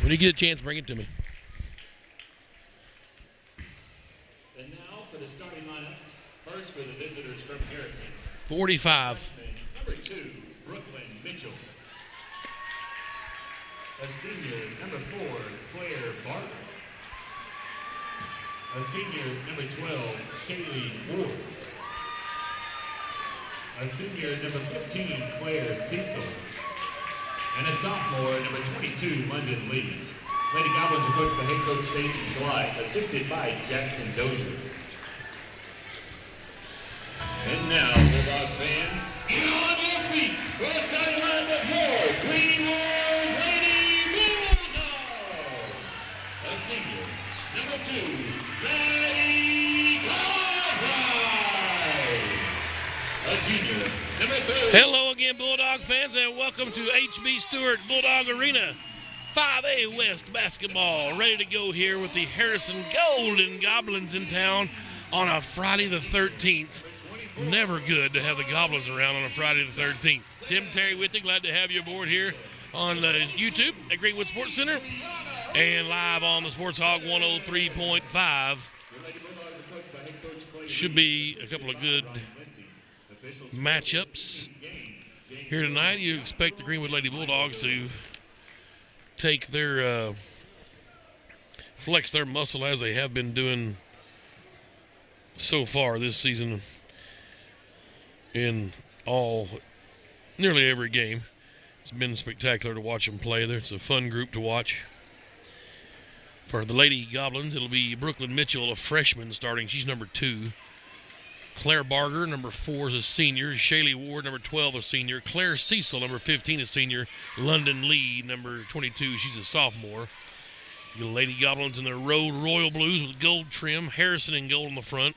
When you get a chance, bring it to me. And now for the starting lineups. First for the visitors from Harrison. 45. Freshman, number 2, Brooklyn Mitchell. A senior, number 4, Claire Barton. A senior, number 12, Shailene Ward. A senior, number 15, Claire Cecil. And a sophomore, number 22, London Lee. Lady Goblins are coached by head coach Stacy Glide, assisted by Jackson Dozier. And now, Bulldog fans, get on your feet for the starting lineup of your Greenwood Lady Bulldogs. A senior, number 2, Maddie Cartwright. A junior, number 3. Hello again, Bulldog fans, and welcome to HB Stewart Bulldog Arena. 5A West basketball ready to go here with the Harrison Golden Goblins in town on a Friday the 13th. Never good to have the Goblins around on a Friday the 13th. Tim Terry with you, glad to have you aboard here on YouTube at Greenwood Sports Center and live on the Sports Hog 103.5. Should be a couple of good matchups here tonight. You expect the Greenwood Lady Bulldogs to take their flex their muscle as they have been doing so far this season in nearly every game. It's been spectacular to watch them play. It's a fun group to watch. For the Lady Goblins, it'll be Brooklyn Mitchell, a freshman, starting. She's number 2. Claire Barger, number 4, is a senior. Shailene Ward, number 12, a senior. Claire Cecil, number 15, a senior. London Lee, number 22, she's a sophomore. The Lady Goblins in their road royal blues with gold trim. Harrison in gold on the front.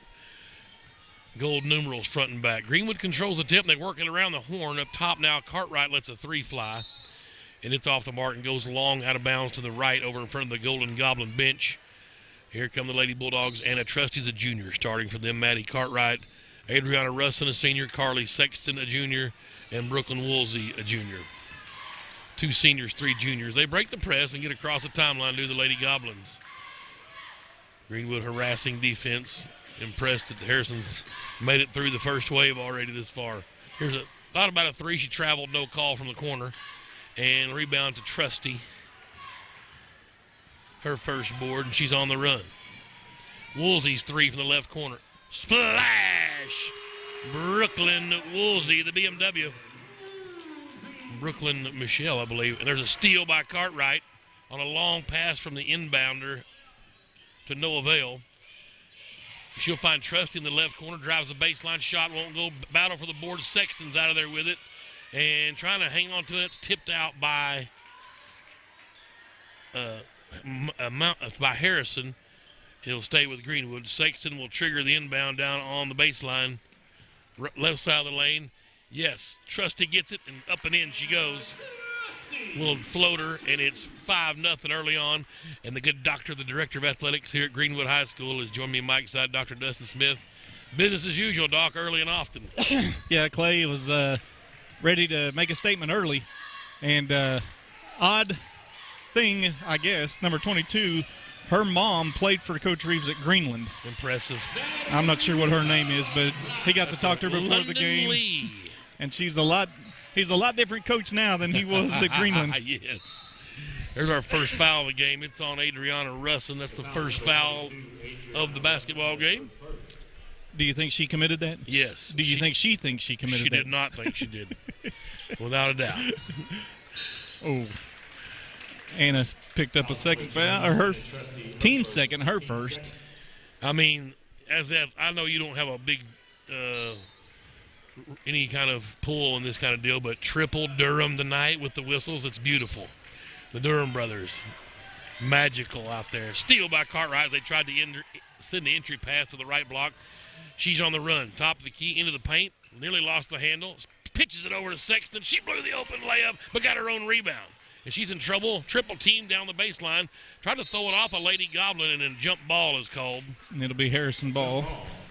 Gold numerals front and back. Greenwood controls the tip, and they work it around the horn. Up top now, Cartwright lets a 3 fly. And it's off the mark and goes long out of bounds to the right over in front of the Golden Goblin bench. Here come the Lady Bulldogs. Anna Trusty's a junior, starting for them. Maddie Cartwright, Adriana Russin, a senior. Carly Sexton, a junior. And Brooklyn Woolsey, a junior. 2 seniors, 3 juniors. They break the press and get across the timeline to the Lady Goblins. Greenwood harassing defense. Impressed that the Harrisons made it through the first wave already this far. Thought about a 3. She traveled, no call from the corner. And rebound to Trusty. Her first board, and she's on the run. Woolsey's 3 from the left corner. Splash! Brooklyn Woolsey, the BMW. Brooklyn Michelle, I believe. And there's a steal by Cartwright on a long pass from the inbounder to no avail. She'll find Trusty in the left corner, drives the baseline, shot won't go, battle for the board. Sexton's out of there with it. And trying to hang on to it, it's tipped out by Harrison. He'll stay with Greenwood. Sexton will trigger the inbound down on the baseline, left side of the lane. Yes, Trusty gets it, and up and in she goes. Little floater, and it's 5-0 early on. And the good doctor, the director of athletics here at Greenwood High School, has joined me Mike's side, Dr. Dustin Smith. Business as usual, Doc, early and often. Yeah, Clay was ready to make a statement early. And odd thing, I guess, number 22, her mom played for Coach Reeves at Greenland. Impressive. I'm not sure what her name is, but he got to talk to her before London the game. Lee. And he's a lot different coach now than he was at Greenland. Yes. There's our first foul of the game. It's on Adriana Russin. That's the first foul of the basketball game. Do you think she committed that? Yes. Do you think she thinks she committed that? She did not think she did. Without a doubt. Oh. Anna picked up a second foul, or her team second, her first. I mean, I know you don't have a big any kind of pull in this kind of deal, but triple Durham tonight with the whistles, it's beautiful. The Durham brothers, magical out there. Steal by Cartwright as they tried to send the entry pass to the right block. She's on the run, top of the key, into the paint, nearly lost the handle, pitches it over to Sexton. She blew the open layup, but got her own rebound. And she's in trouble, triple team down the baseline, tried to throw it off a Lady Goblin, and then jump ball is called. And it'll be Harrison ball.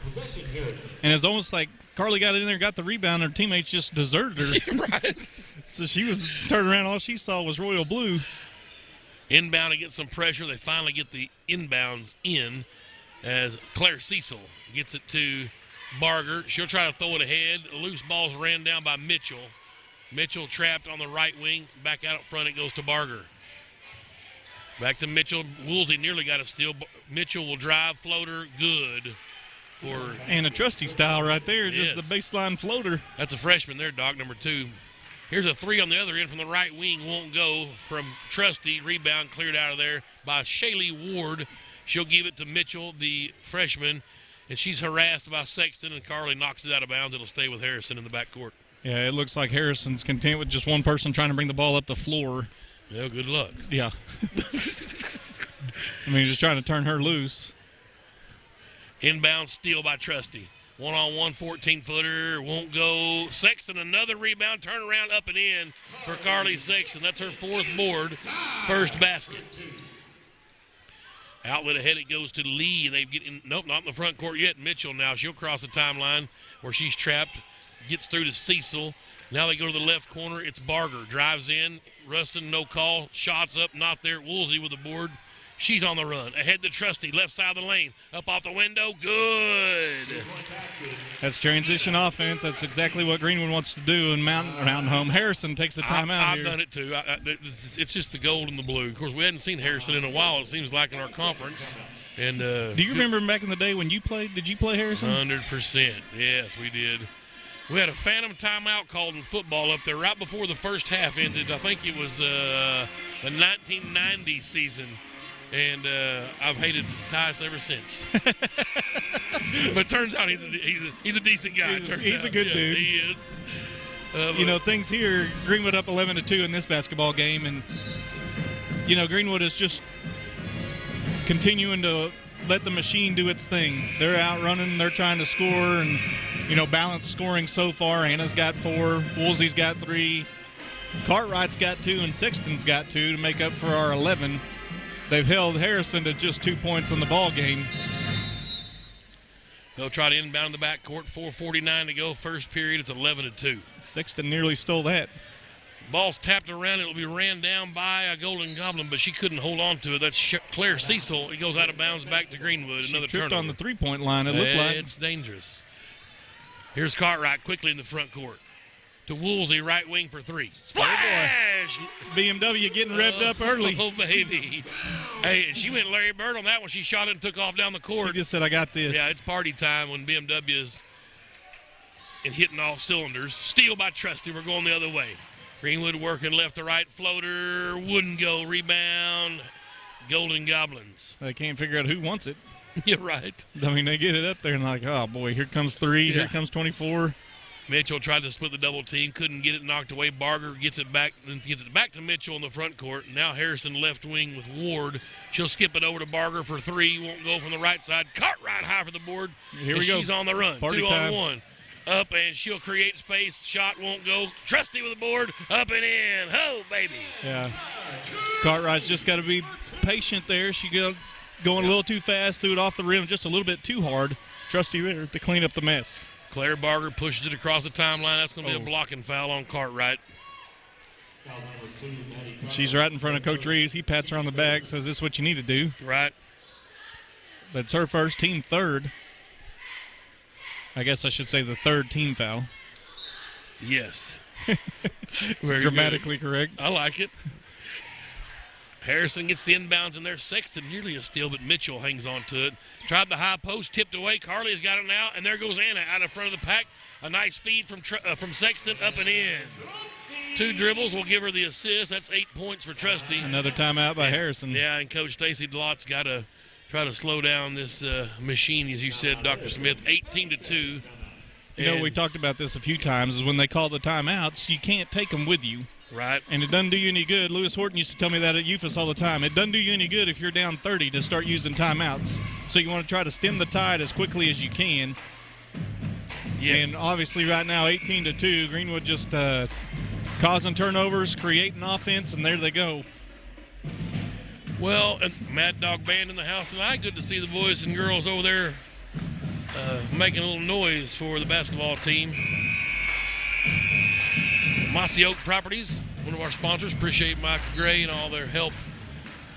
Possession Harrison. And it's almost like Carly got in there, got the rebound, and her teammates just deserted her. Right. So she was turned around, all she saw was royal blue. Inbound to get some pressure. They finally get the inbounds in as Claire Cecil gets it to Barger. She'll try to throw it ahead. A loose ball's ran down by Mitchell. Mitchell trapped on the right wing. Back out front, it goes to Barger. Back to Mitchell. Woolsey nearly got a steal. Mitchell will drive, floater, good. And a Trusty style right there, Yes. just the baseline floater. That's a freshman there, Doc, number 2. Here's a 3 on the other end from the right wing. Won't go from Trusty. Rebound cleared out of there by Shaylee Ward. She'll give it to Mitchell, the freshman, and she's harassed by Sexton, and Carly knocks it out of bounds. It'll stay with Harrison in the backcourt. Yeah, it looks like Harrison's content with just one person trying to bring the ball up the floor. Yeah, good luck. Yeah. I mean, just trying to turn her loose. Inbound steal by Trusty. 1-on-1, 14-footer. Won't go. Sexton, another rebound. Turn around, up and in for Carly Sexton. That's her 4th board. First basket. Outlet ahead, it goes to Lee. They get in. Nope, not in the front court yet. Mitchell now. She'll cross the timeline where she's trapped. Gets through to Cecil. Now they go to the left corner. It's Barger. Drives in. Rustin, no call. Shots up, not there. Woolsey with the board. She's on the run. Ahead to Trusty. Left side of the lane. Up off the window. Good. That's transition offense. That's exactly what Greenwood wants to do in Mountain Home. Harrison takes the timeout I've here. done it too. It's just the gold and the blue. Of course, we hadn't seen Harrison in a while, it seems like, in our conference. And Do you remember back in the day when you played? Did you play Harrison? 100%. Yes, we did. We had a phantom timeout called in football up there right before the first half ended. I think it was the 1990 season. And I've hated Tyus ever since. But turns out he's a decent guy. He's a good dude. He is. Things here, Greenwood up 11-2 in this basketball game. And, Greenwood is just continuing to let the machine do its thing. They're out running. They're trying to score and, balanced scoring so far. Anna's got 4. Woolsey's got 3. Cartwright's got 2. And Sexton's got 2 to make up for our 11. They've held Harrison to just 2 points on the ball game. They'll try to inbound the backcourt. 4:49 to go. First period. It's 11-2. Sexton nearly stole that. Ball's tapped around. It'll be ran down by a Golden Goblin, but she couldn't hold on to it. That's Claire Cecil. It goes out of bounds back to Greenwood. Another Tripped turnover on the three-point line, it looked like. It's dangerous. Here's Cartwright quickly in the front court. To Woolsey, right wing for 3. Splash! BMW getting revved up early. Oh, baby. Hey, she went Larry Bird on that one. She shot it and took off down the court. She just said, I got this. Yeah, it's party time when BMW is hitting all cylinders. Steal by Trusty. We're going the other way. Greenwood working left to right. Floater. Wouldn't go. Rebound. Golden Goblins. They can't figure out who wants it. You're right. I mean, they get it up there and like, oh, boy, here comes 3. Yeah. Here comes 24. Mitchell tried to split the double team, couldn't get it knocked away. Barger gets it back, then gets it back to Mitchell in the front court. Now Harrison left wing with Ward. She'll skip it over to Barger for 3. Won't go from the right side. Cartwright high for the board. Here we go. She's on the run. Party 2 time. on 1. Up and she'll create space. Shot won't go. Trusty with the board. Up and in. Oh, baby. Yeah. Cartwright's just got to be patient there. She going a little too fast, threw it off the rim just a little bit too hard. Trusty there to clean up the mess. Claire Barger pushes it across the timeline. That's going to be a blocking foul on Cartwright. She's right in front of Coach Reeves. He pats her on the back, says this is what you need to do. Right. But it's her first, team third. I guess I should say the third team foul. Yes. Very Grammatically correct. I like it. Harrison gets the inbounds in there. Sexton nearly a steal, but Mitchell hangs on to it. Tried the high post, tipped away. Carly's got it now, and there goes Anna out in front of the pack. A nice feed from Sexton, up and in. 2 dribbles will give her the assist. That's 8 points for Trusty. Another timeout by Harrison. Yeah, and Coach Stacy Lott's got to try to slow down this machine, as you said, Dr. Smith. 18-2. We talked about this a few times, is when they call the timeouts, you can't take them with you. Right. And it doesn't do you any good. Lewis Horton used to tell me that at UFAS all the time. It doesn't do you any good if you're down 30 to start using timeouts. So you want to try to stem the tide as quickly as you can. Yes. And obviously right now 18-2, Greenwood just causing turnovers, creating offense, and there they go. Well, Mad Dog Band in the house tonight. Good to see the boys and girls over there making a little noise for the basketball team. Mossy Oak Properties, one of our sponsors. Appreciate Michael Gray and all their help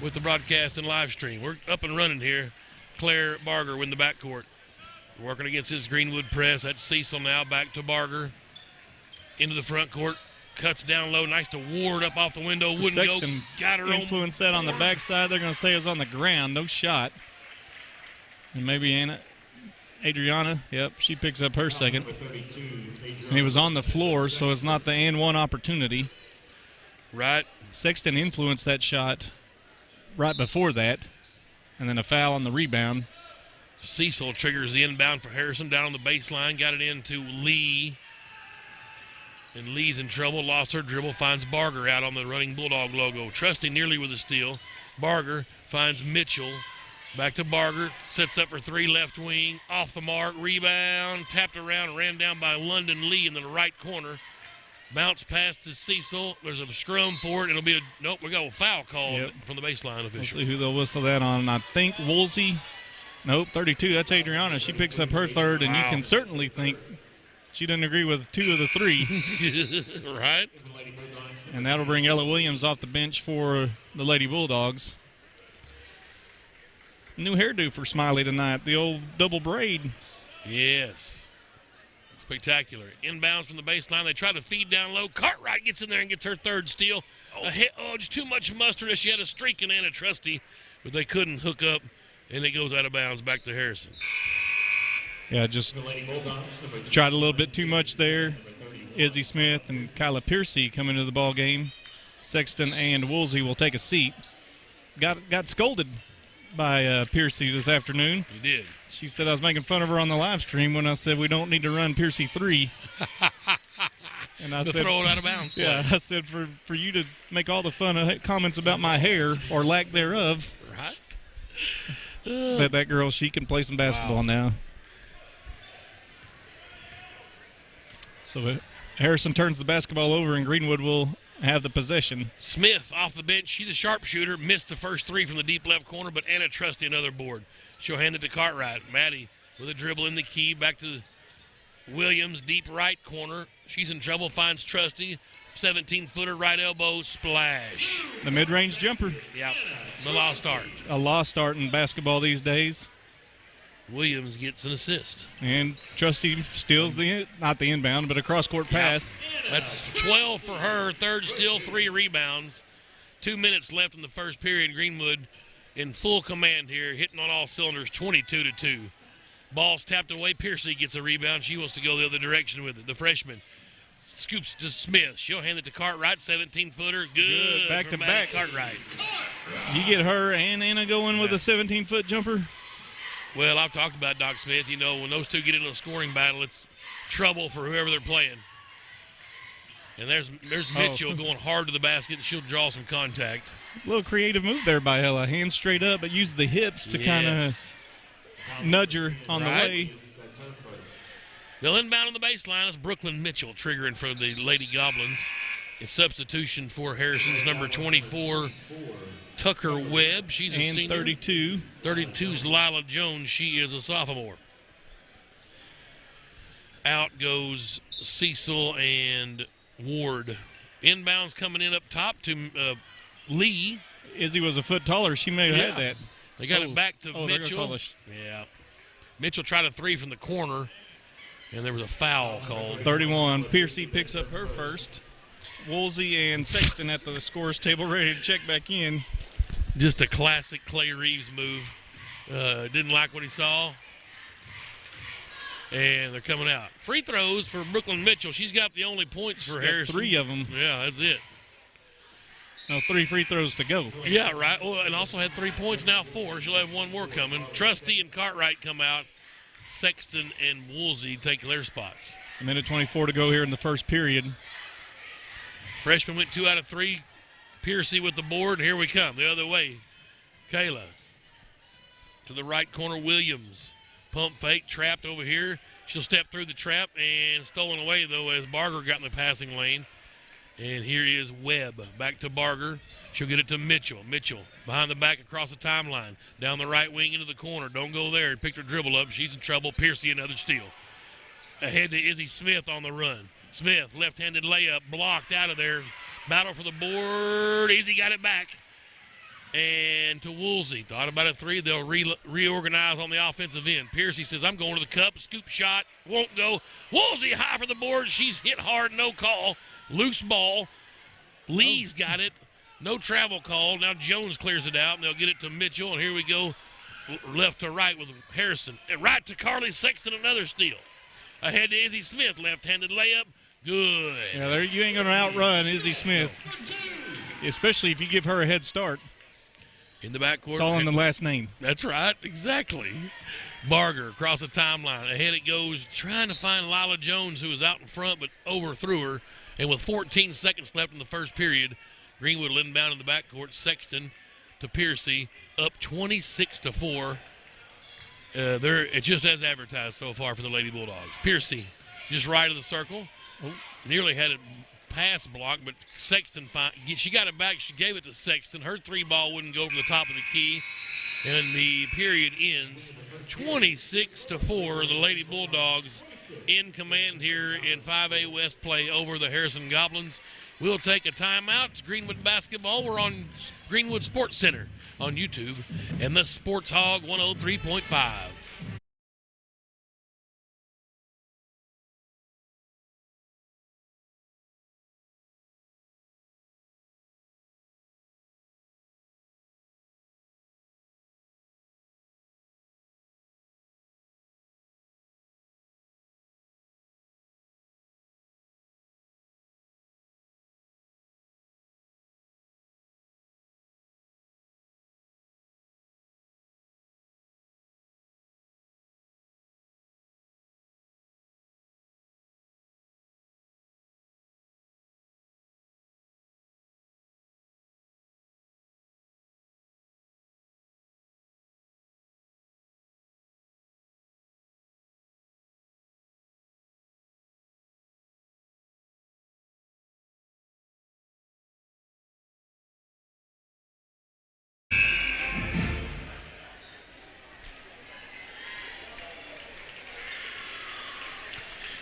with the broadcast and live stream. We're up and running here. Claire Barger in the backcourt. Working against his Greenwood press. That's Cecil now back to Barger. Into the front court. Cuts down low. Nice to Ward up off the window. Wouldn't Sexton go. Got her influence that on the backside. They're going to say it was on the ground. No shot. And maybe Adriana, yep, she picks up her second. And he was on the floor, so it's not the and one opportunity. Right. Sexton influenced that shot right before that. And then a foul on the rebound. Cecil triggers the inbound for Harrison down on the baseline. Got it into Lee. And Lee's in trouble. Lost her dribble. Finds Barger out on the running Bulldog logo. Trusty nearly with a steal. Barger finds Mitchell. Back to Barger. Sets up for three, left wing. Off the mark. Rebound. Tapped around. Ran down by London Lee in the right corner. Bounce pass to Cecil. There's a scrum for it. It'll be nope, we got a foul called from the baseline official. We'll see who they'll whistle that on. I think Woolsey. Nope, 32. That's Adriana. She picks up her third, and you can certainly think she doesn't agree with two of the three. Right. And that'll bring Ella Williams off the bench for the Lady Bulldogs. New hairdo for Smiley tonight. The old double braid. Yes. Spectacular. Inbounds from the baseline. They try to feed down low. Cartwright gets in there and gets her third steal. Just too much mustard as she had a streak in Anna Trusty, but they couldn't hook up, and it goes out of bounds back to Harrison. Yeah, just tried a little bit too much there. Izzy Smith and Kyla Piercy come into the ball game. Sexton and Woolsey will take a seat. Got scolded by Piercy this afternoon. He did. She said I was making fun of her on the live stream when I said we don't need to run Piercy 3. And I said, throw it out of bounds play. Yeah, I said for you to make all the fun comments about my hair or lack thereof. Right. That girl, she can play some basketball now. So Harrison turns the basketball over, and Greenwood will have the possession. Smith off the bench. She's a sharpshooter. Missed the first three from the deep left corner, but Anna Trusty another board. She'll hand it to Cartwright. Maddie with a dribble in the key. Back to Williams, deep right corner. She's in trouble. Finds Trusty. 17-footer, right elbow, splash. The mid-range jumper. Yep. The lost art. A lost art in basketball these days. Williams gets an assist. And Trusty steals not the inbound, but a cross-court pass. That's 12 for her. Third steal, 3 rebounds. 2 minutes left in the first period. Greenwood in full command here, hitting on all cylinders, 22-2. Ball's tapped away. Piercy gets a rebound. She wants to go the other direction with it. The freshman scoops to Smith. She'll hand it to Cartwright, 17-footer. Good. Back to back. Cartwright. You get her and Anna going with a 17-foot jumper? Well, I've talked about Doc Smith. You know, when those two get into a scoring battle, it's trouble for whoever they're playing. And there's Mitchell going hard to the basket, and she'll draw some contact. A little creative move there by Ella. Hands straight up, but use the hips to kind of nudge her on the way. They'll inbound on the baseline. It's Brooklyn Mitchell triggering for the Lady Goblins. It's substitution for Harrison's number 24, Tucker Webb. She's a senior. 32. 32's Lila Jones. She is a sophomore. Out goes Cecil and Ward. Inbounds coming in up top to Lee. Izzy was a foot taller. She may have had that. They got it back to Mitchell. Yeah. Mitchell tried a three from the corner, and there was a foul called. 31. Piercy picks up her first. Woolsey and Sexton at the scores table ready to check back in. Just a classic Clay Reeves move. Didn't like what he saw. And they're coming out. Free throws for Brooklyn Mitchell. She's got the only points for Harrison. 3 of them. Yeah, that's it. No, 3 free throws to go. Yeah, right. Oh, and also had 3 points, now 4. She'll have 1 more coming. Trusty and Cartwright come out. Sexton and Woolsey take their spots. A minute 24 to go here in the first period. Freshman went 2 out of 3. Piercy with the board, and here we come. The other way. Kayla. To the right corner, Williams. Pump fake, trapped over here. She'll step through the trap and stolen away, though, as Barger got in the passing lane. And here is Webb. Back to Barger. She'll get it to Mitchell. Mitchell behind the back across the timeline. Down the right wing into the corner. Don't go there. Picked her dribble up. She's in trouble. Piercy another steal. Ahead to Izzy Smith on the run. Smith, left-handed layup, blocked out of there. Battle for the board. Izzy got it back. And to Woolsey. Thought about a three. They'll reorganize on the offensive end. Piercy says, I'm going to the cup. Scoop shot. Won't go. Woolsey high for the board. She's hit hard. No call. Loose ball. Lee's got it. No travel call. Now Jones clears it out, and they'll get it to Mitchell. And here we go left to right with Harrison. And right to Carly Sexton, another steal. Ahead to Izzy Smith. Left-handed layup. Good. Yeah, there you ain't going to outrun Izzy Smith, especially if you give her a head start. In the backcourt. It's all in the last name. That's right. Exactly. Barger across the timeline. Ahead it goes, trying to find Lila Jones, who was out in front but overthrew her. And with 14 seconds left in the first period, Greenwood will inbound in the backcourt. Sexton to Piercy, up 26-4. It's just as advertised so far for the Lady Bulldogs. Piercy just right of the circle. Nearly had it pass block, but Sexton, she got it back. She gave it to Sexton. Her three ball wouldn't go over the top of the key. And the period ends 26-4. The Lady Bulldogs in command here in 5A West play over the Harrison Goblins. We'll take a timeout. It's Greenwood basketball. We're on Greenwood Sports Center on YouTube and the Sports Hog 103.5.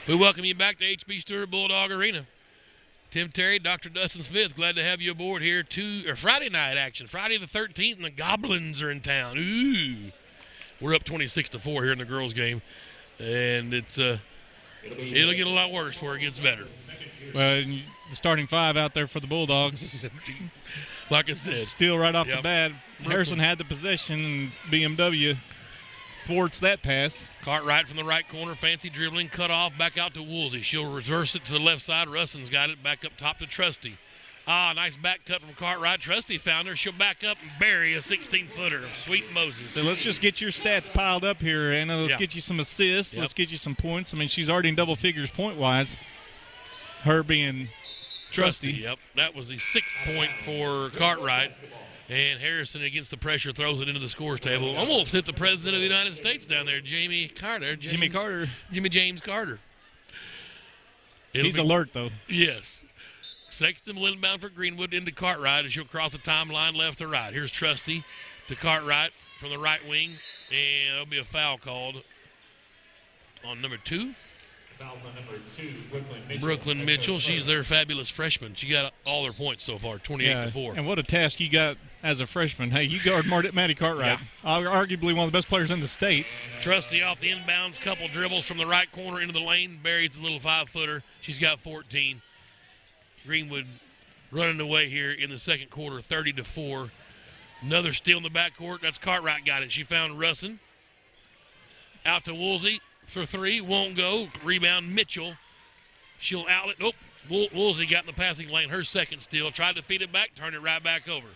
We welcome you back to H.B. Stewart Bulldog Arena. Tim Terry, Dr. Dustin Smith, glad to have you aboard here. Friday night action, Friday the 13th, and the Goblins are in town. Ooh, we're up 26-4 here in the girls' game, and it'll get a lot worse before it gets better. Well, the starting five out there for the Bulldogs. Like I said, still right off the bat, Harrison had the possession, and BMW thwarts that pass. Cartwright from the right corner, fancy dribbling, cut off, back out to Woolsey. She'll reverse it to the left side. Russon's got it, back up top to Trusty. Nice back cut from Cartwright. Trusty found her. She'll back up and bury a 16-footer. Sweet Moses. So let's just get your stats piled up here, Anna. Let's get you some assists. Let's get you some points. I mean, she's already in double figures point-wise. Her being Trusty. Yep, that was the 6th point for Cartwright. And Harrison, against the pressure, throws it into the scores table. Almost hit the President of the United States down there, Jimmy James Carter. He's alert, though. Yes. Sexton will inbound for Greenwood into Cartwright, and she'll cross the timeline left to right. Here's Trusty to Cartwright from the right wing, and there'll be a foul called on number 2. Fouls on number 2, Brooklyn Mitchell. She's their fabulous freshman. She got all her points so far, 28-4. And what a task you got as a freshman. Hey, you guard Maddie Cartwright, arguably one of the best players in the state. Trusty off the inbounds, couple dribbles from the right corner into the lane, buries the little 5-footer. She's got 14. Greenwood running away here in the second quarter, 30-4. Another steal in the backcourt. That's Cartwright got it. She found Russin. Out to Woolsey for 3. Won't go. Rebound, Mitchell. She'll outlet. Nope. Woolsey got in the passing lane. Her second steal. Tried to feed it back. Turned it right back over.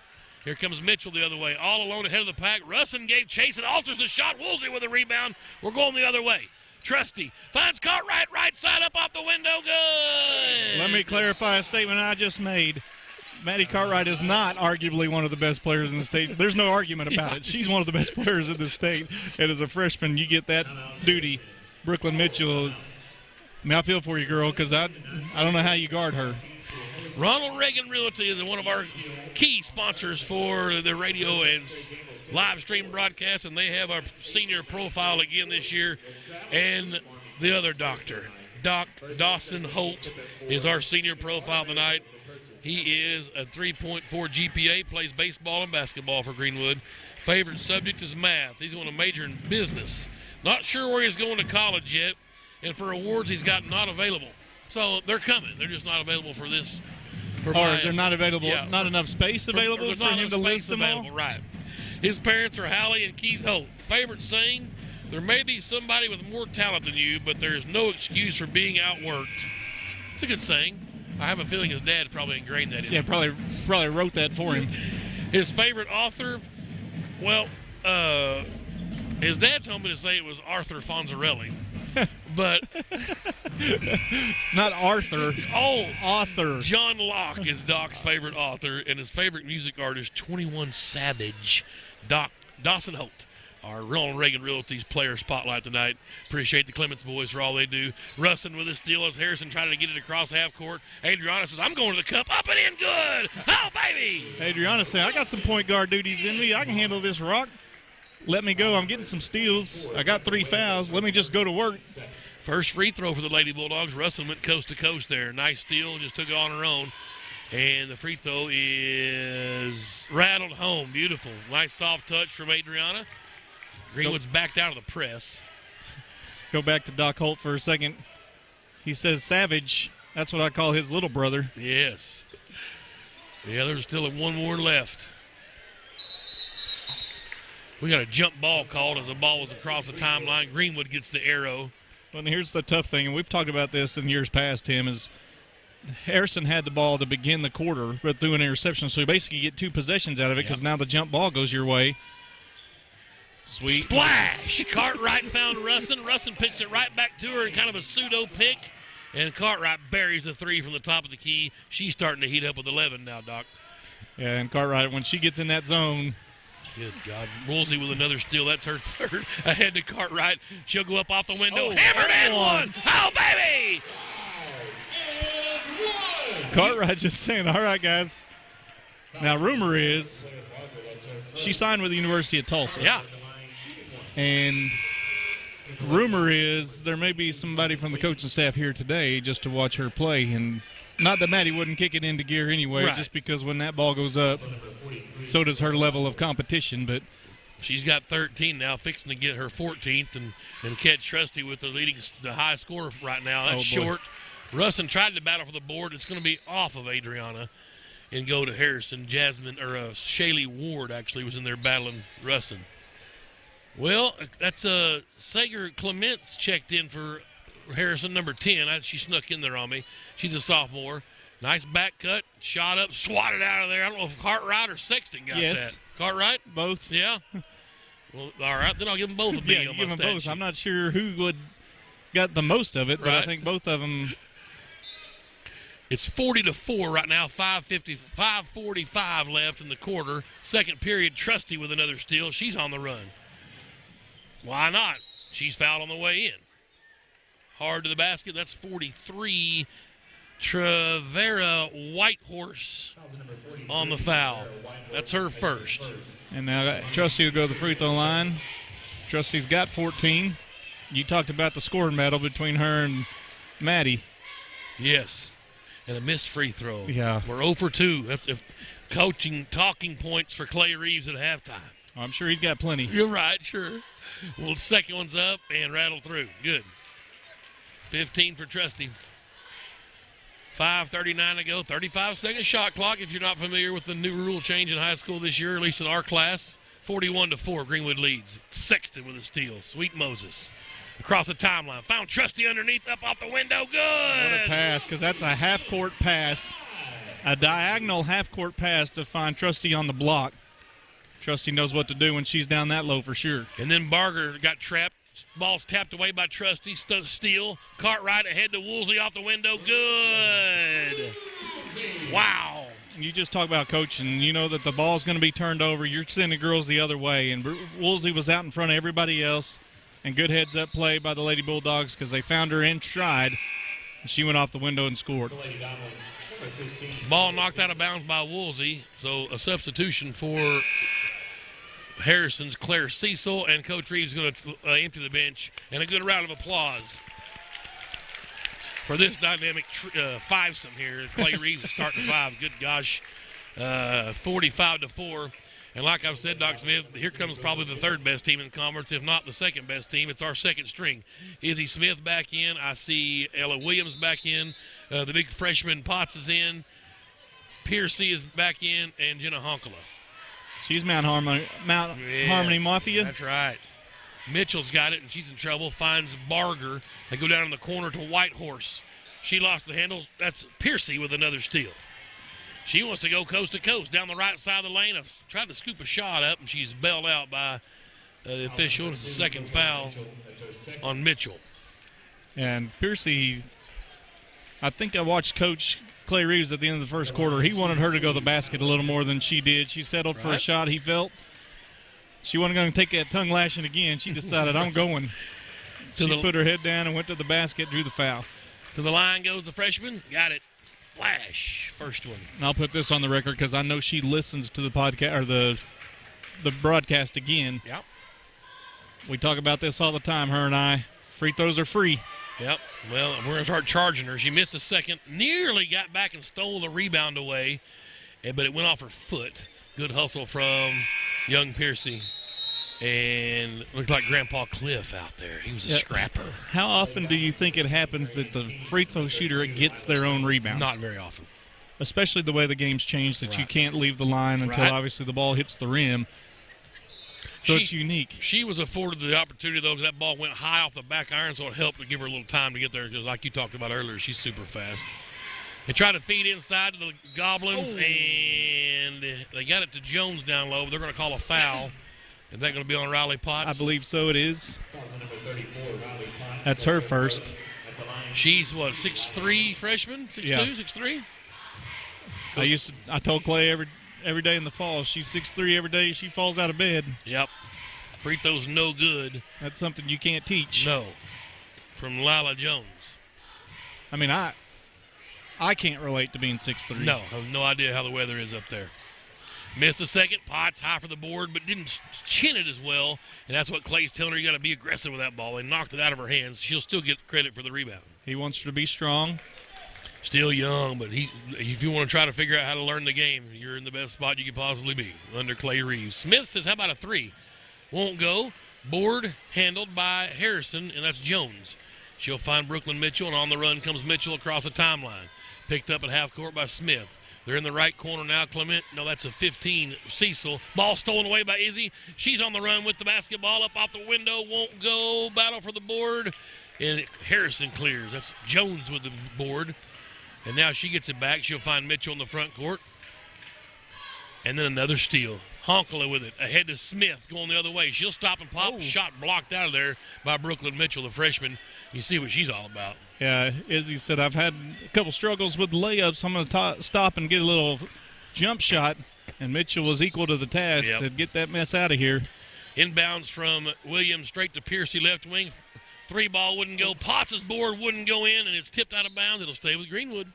Here comes Mitchell the other way. All alone ahead of the pack. Russin gave chase and alters the shot. Woolsey with a rebound. We're going the other way. Trusty finds Cartwright right side up off the window. Good. Let me clarify a statement I just made. Maddie Cartwright is not arguably one of the best players in the state. There's no argument about it. She's one of the best players in the state. And as a freshman, you get that duty. Brooklyn Mitchell, I mean, I feel for you, girl, because I don't know how you guard her. Ronald Reagan Realty is one of our key sponsors for the radio and live stream broadcast, and they have our senior profile again this year. And the other doctor, Doc Dawson Holt, is our senior profile tonight. He is a 3.4 GPA, plays baseball and basketball for Greenwood. Favorite subject is math. He's going to major in business. Not sure where he's going to college yet, and for awards he's got not available. So they're coming. They're just not available for this. They're not available. Yeah, not enough space available for him to list them all. Right. His parents are Hallie and Keith Holt. Favorite saying: there may be somebody with more talent than you, but there is no excuse for being outworked. It's a good saying. I have a feeling his dad probably ingrained that in him. Yeah, probably wrote that for him. His favorite author, well, his dad told me to say it was Arthur Fonzarelli. But not Arthur. Oh, author. John Locke is Doc's favorite author, and his favorite music artist, 21 Savage. Dawson Holt, our Ronald Reagan Realty's player spotlight tonight. Appreciate the Clements boys for all they do. Russin with his steal as Harrison tried to get it across half court. Adriana says, I'm going to the cup. Up and in good. Oh, baby. Adriana said, I got some point guard duties in me. I can handle this rock. Let me go. I'm getting some steals. I got 3 fouls. Let me just go to work. First free throw for the Lady Bulldogs. Russin went coast to coast there. Nice steal. Just took it on her own. And the free throw is rattled home. Beautiful. Nice soft touch from Adriana. Greenwood's backed out of the press. Go back to Doc Holt for a second. He says Savage. That's what I call his little brother. Yes. Yeah, there's still one more left. We got a jump ball called as the ball was across the timeline. Greenwood gets the arrow. Well, and here's the tough thing, and we've talked about this in years past, Tim, is Harrison had the ball to begin the quarter, but threw an interception. So you basically get 2 possessions out of it because now the jump ball goes your way. Sweet. Splash! Cartwright found Russin. Russin pitched it right back to her in kind of a pseudo pick. And Cartwright buries the 3 from the top of the key. She's starting to heat up with 11 now, Doc. Yeah, and Cartwright, when she gets in that zone. Good God. Woolsey with another steal. That's her third. Ahead to Cartwright. She'll go up off the window. Oh, hammered in one. Oh, baby! Cartwright just saying, all right, guys. Now, rumor is she signed with the University of Tulsa. Yeah. And rumor is there may be somebody from the coaching staff here today just to watch her play. And not that Maddie wouldn't kick it into gear anyway, right. Just because when that ball goes up, so does her level of competition. But she's got 13 now, fixing to get her 14th, and catch Trusty with the high score right now. That's short. Russin tried to battle for the board. It's going to be off of Adriana and go to Harrison. Shaylee Ward actually was in there battling Russin. Well, that's Sager Clements checked in for Harrison, number 10. She snuck in there on me. She's a sophomore. Nice back cut, shot up, swatted out of there. I don't know if Cartwright or Sexton got that. Cartwright? Both. Yeah. Well, all right, then I'll give them both a B on my give them stat both. sheet. I'm not sure who would got the most of it, but I Right. think both of them. It's 40-4 right now, 5:45 left in the quarter. Second period, Trusty with another steal. She's on the run. Why not? She's fouled on the way in. Hard to the basket. That's 43. Trevera Whitehorse on the foul. That's her first. And now Trusty will go to the free throw line. Trusty's got 14. You talked about the scoring battle between her and Maddie. Yes. And a missed free throw. Yeah. We're 0 for 2. That's talking points for Clay Reeves at halftime. I'm sure he's got plenty. You're right, sure. Well, the second one's up and rattled through. Good. 15 for Trusty. 5:39 to go. 35-second shot clock. If you're not familiar with the new rule change in high school this year, at least in our class, 41-4. Greenwood leads. Sexton with a steal. Sweet Moses. Across the timeline. Found Trusty underneath, up off the window. Good. What a pass, because that's a half-court pass. A diagonal half-court pass to find Trusty on the block. Trusty knows what to do when she's down that low for sure. And then Barger got trapped. Ball's tapped away by Trusty. Steal. Cartwright ahead to Woolsey off the window. Good. Wow. You just talk about coaching. You know that the ball's going to be turned over. You're sending girls the other way. And Woolsey was out in front of everybody else. And good heads-up play by the Lady Bulldogs because they found her in stride. And she went off the window and scored. Ball knocked out of bounds by Woolsey. So a substitution for Harrison's Claire Cecil. And Coach Reeves is going to empty the bench. And a good round of applause for this dynamic fivesome here. Clay Reeves is starting 5. Good gosh, 45-4. And like I've said, Doc Smith, here comes probably the third best team in the conference, if not the second best team. It's our second string. Izzy Smith back in. I see Ella Williams back in. The big freshman Potts is in. Piercy is back in, and Jenna Honkala. She's Mount Harmony Mafia. That's right. Mitchell's got it, and she's in trouble. Finds Barger. They go down in the corner to Whitehorse. She lost the handle. That's Piercy with another steal. She wants to go coast to coast down the right side of the lane. I've tried to scoop a shot up, and she's bailed out by the official. It's the second foul on Mitchell. And Piercy, I think I watched Coach Clay Reeves at the end of the first quarter. He wanted her to go to the basket a little more than she did. She settled for a shot he felt. She wasn't going to take that tongue lashing again. She decided, I'm going. She put her head down and went to the basket, drew the foul. To the line goes the freshman. Got it. Splash. First one. And I'll put this on the record because I know she listens to the podcast or the broadcast again. Yep. We talk about this all the time, her and I. Free throws are free. Yep. Well, we're going to start charging her. She missed a second. Nearly got back and stole the rebound away, but it went off her foot. Good hustle from young Piercy. And looked like Grandpa Cliff out there. He was a scrapper. How often do you think it happens that the free throw shooter gets their own rebound? Not very often. Especially the way the game's changed, that you can't leave the line until obviously the ball hits the rim. So it's unique. She was afforded the opportunity, though, because that ball went high off the back iron, so it helped to give her a little time to get there, because like you talked about earlier, she's super fast. They tried to feed inside to the Goblins, and they got it to Jones down low. They're going to call a foul. Is that going to be on Riley Potts? I believe so it is. That's her first. She's, what, 6'3", freshman? 6'2", Yeah. 6'3"? I told Clay every day in the fall, she's 6'3" every day she falls out of bed. Yep. Free throw's no good. That's something you can't teach. No. From Lila Jones. I mean, I can't relate to being 6'3". No. I have no idea how the weather is up there. Missed a second. Potts high for the board, but didn't chin it as well. And that's what Clay's telling her. You got to be aggressive with that ball. They knocked it out of her hands. She'll still get credit for the rebound. He wants her to be strong. Still young, but if you want to try to figure out how to learn the game, you're in the best spot you could possibly be under Clay Reeves. Smith says, how about a 3? Won't go. Board handled by Harrison, and that's Jones. She'll find Brooklyn Mitchell, and on the run comes Mitchell across the timeline. Picked up at half court by Smith. They're in the right corner now. Clement, no, that's a 15. Cecil. Ball stolen away by Izzy. She's on the run with the basketball up off the window. Won't go. Battle for the board. And Harrison clears. That's Jones with the board. And now she gets it back. She'll find Mitchell in the front court. And then another steal. Honkala with it. Ahead to Smith going the other way. She'll stop and pop. Shot blocked out of there by Brooklyn Mitchell, the freshman. You see what she's all about. Yeah, Izzy said, I've had a couple struggles with layups. I'm going to stop and get a little jump shot. And Mitchell was equal to the task. Yep. Said, get that mess out of here. Inbounds from Williams straight to Piercy, left wing. 3 ball wouldn't go. Potts' board wouldn't go in, and it's tipped out of bounds. It'll stay with Greenwood.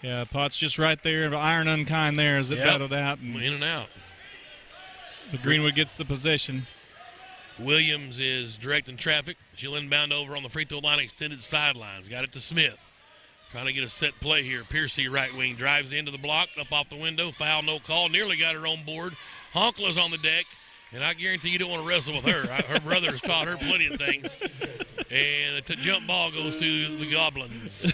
Yeah, Potts just right there. Iron unkind there as it battled out. In and out. But Greenwood gets the possession. Williams is directing traffic. She'll inbound over on the free throw line, extended sidelines. Got it to Smith. Trying to get a set play here. Piercy, right wing, drives into the block, up off the window. Foul, no call. Nearly got her own board. Honkala's on the deck, and I guarantee you don't want to wrestle with her. Her brother has taught her plenty of things. And the jump ball goes to the Goblins.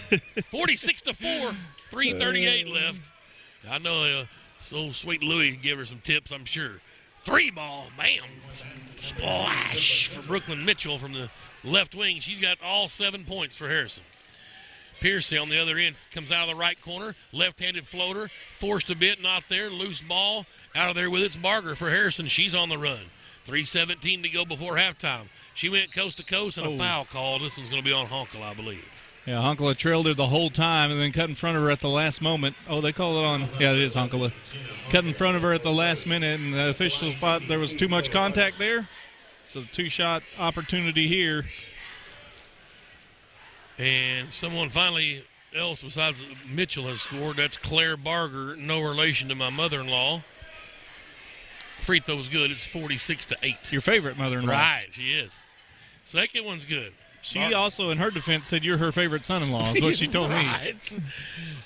46-4, 3:38 left. I know so Sweet Louie can give her some tips, I'm sure. 3 ball, bam, splash for Brooklyn Mitchell from the left wing. She's got all 7 points for Harrison. Piercy on the other end comes out of the right corner, left-handed floater, forced a bit, not there, loose ball. Out of there with it's Barger for Harrison. She's on the run. 3:17 to go before halftime. She went coast to coast and a foul called. This one's going to be on Honkala, I believe. Yeah, Honkala trailed her the whole time and then cut in front of her at the last moment. Oh, they call it on. Yeah, it is Honkala. Cut in front of her at the last minute, and the officials thought there was too much contact there. So 2-shot opportunity here. And someone finally else besides Mitchell has scored. That's Claire Barger, no relation to my mother-in-law. Free throw's good. It's 46-8. Your favorite mother-in-law. Right, she is. Second one's good. She also, in her defense, said you're her favorite son-in-law, is what she told me. Right.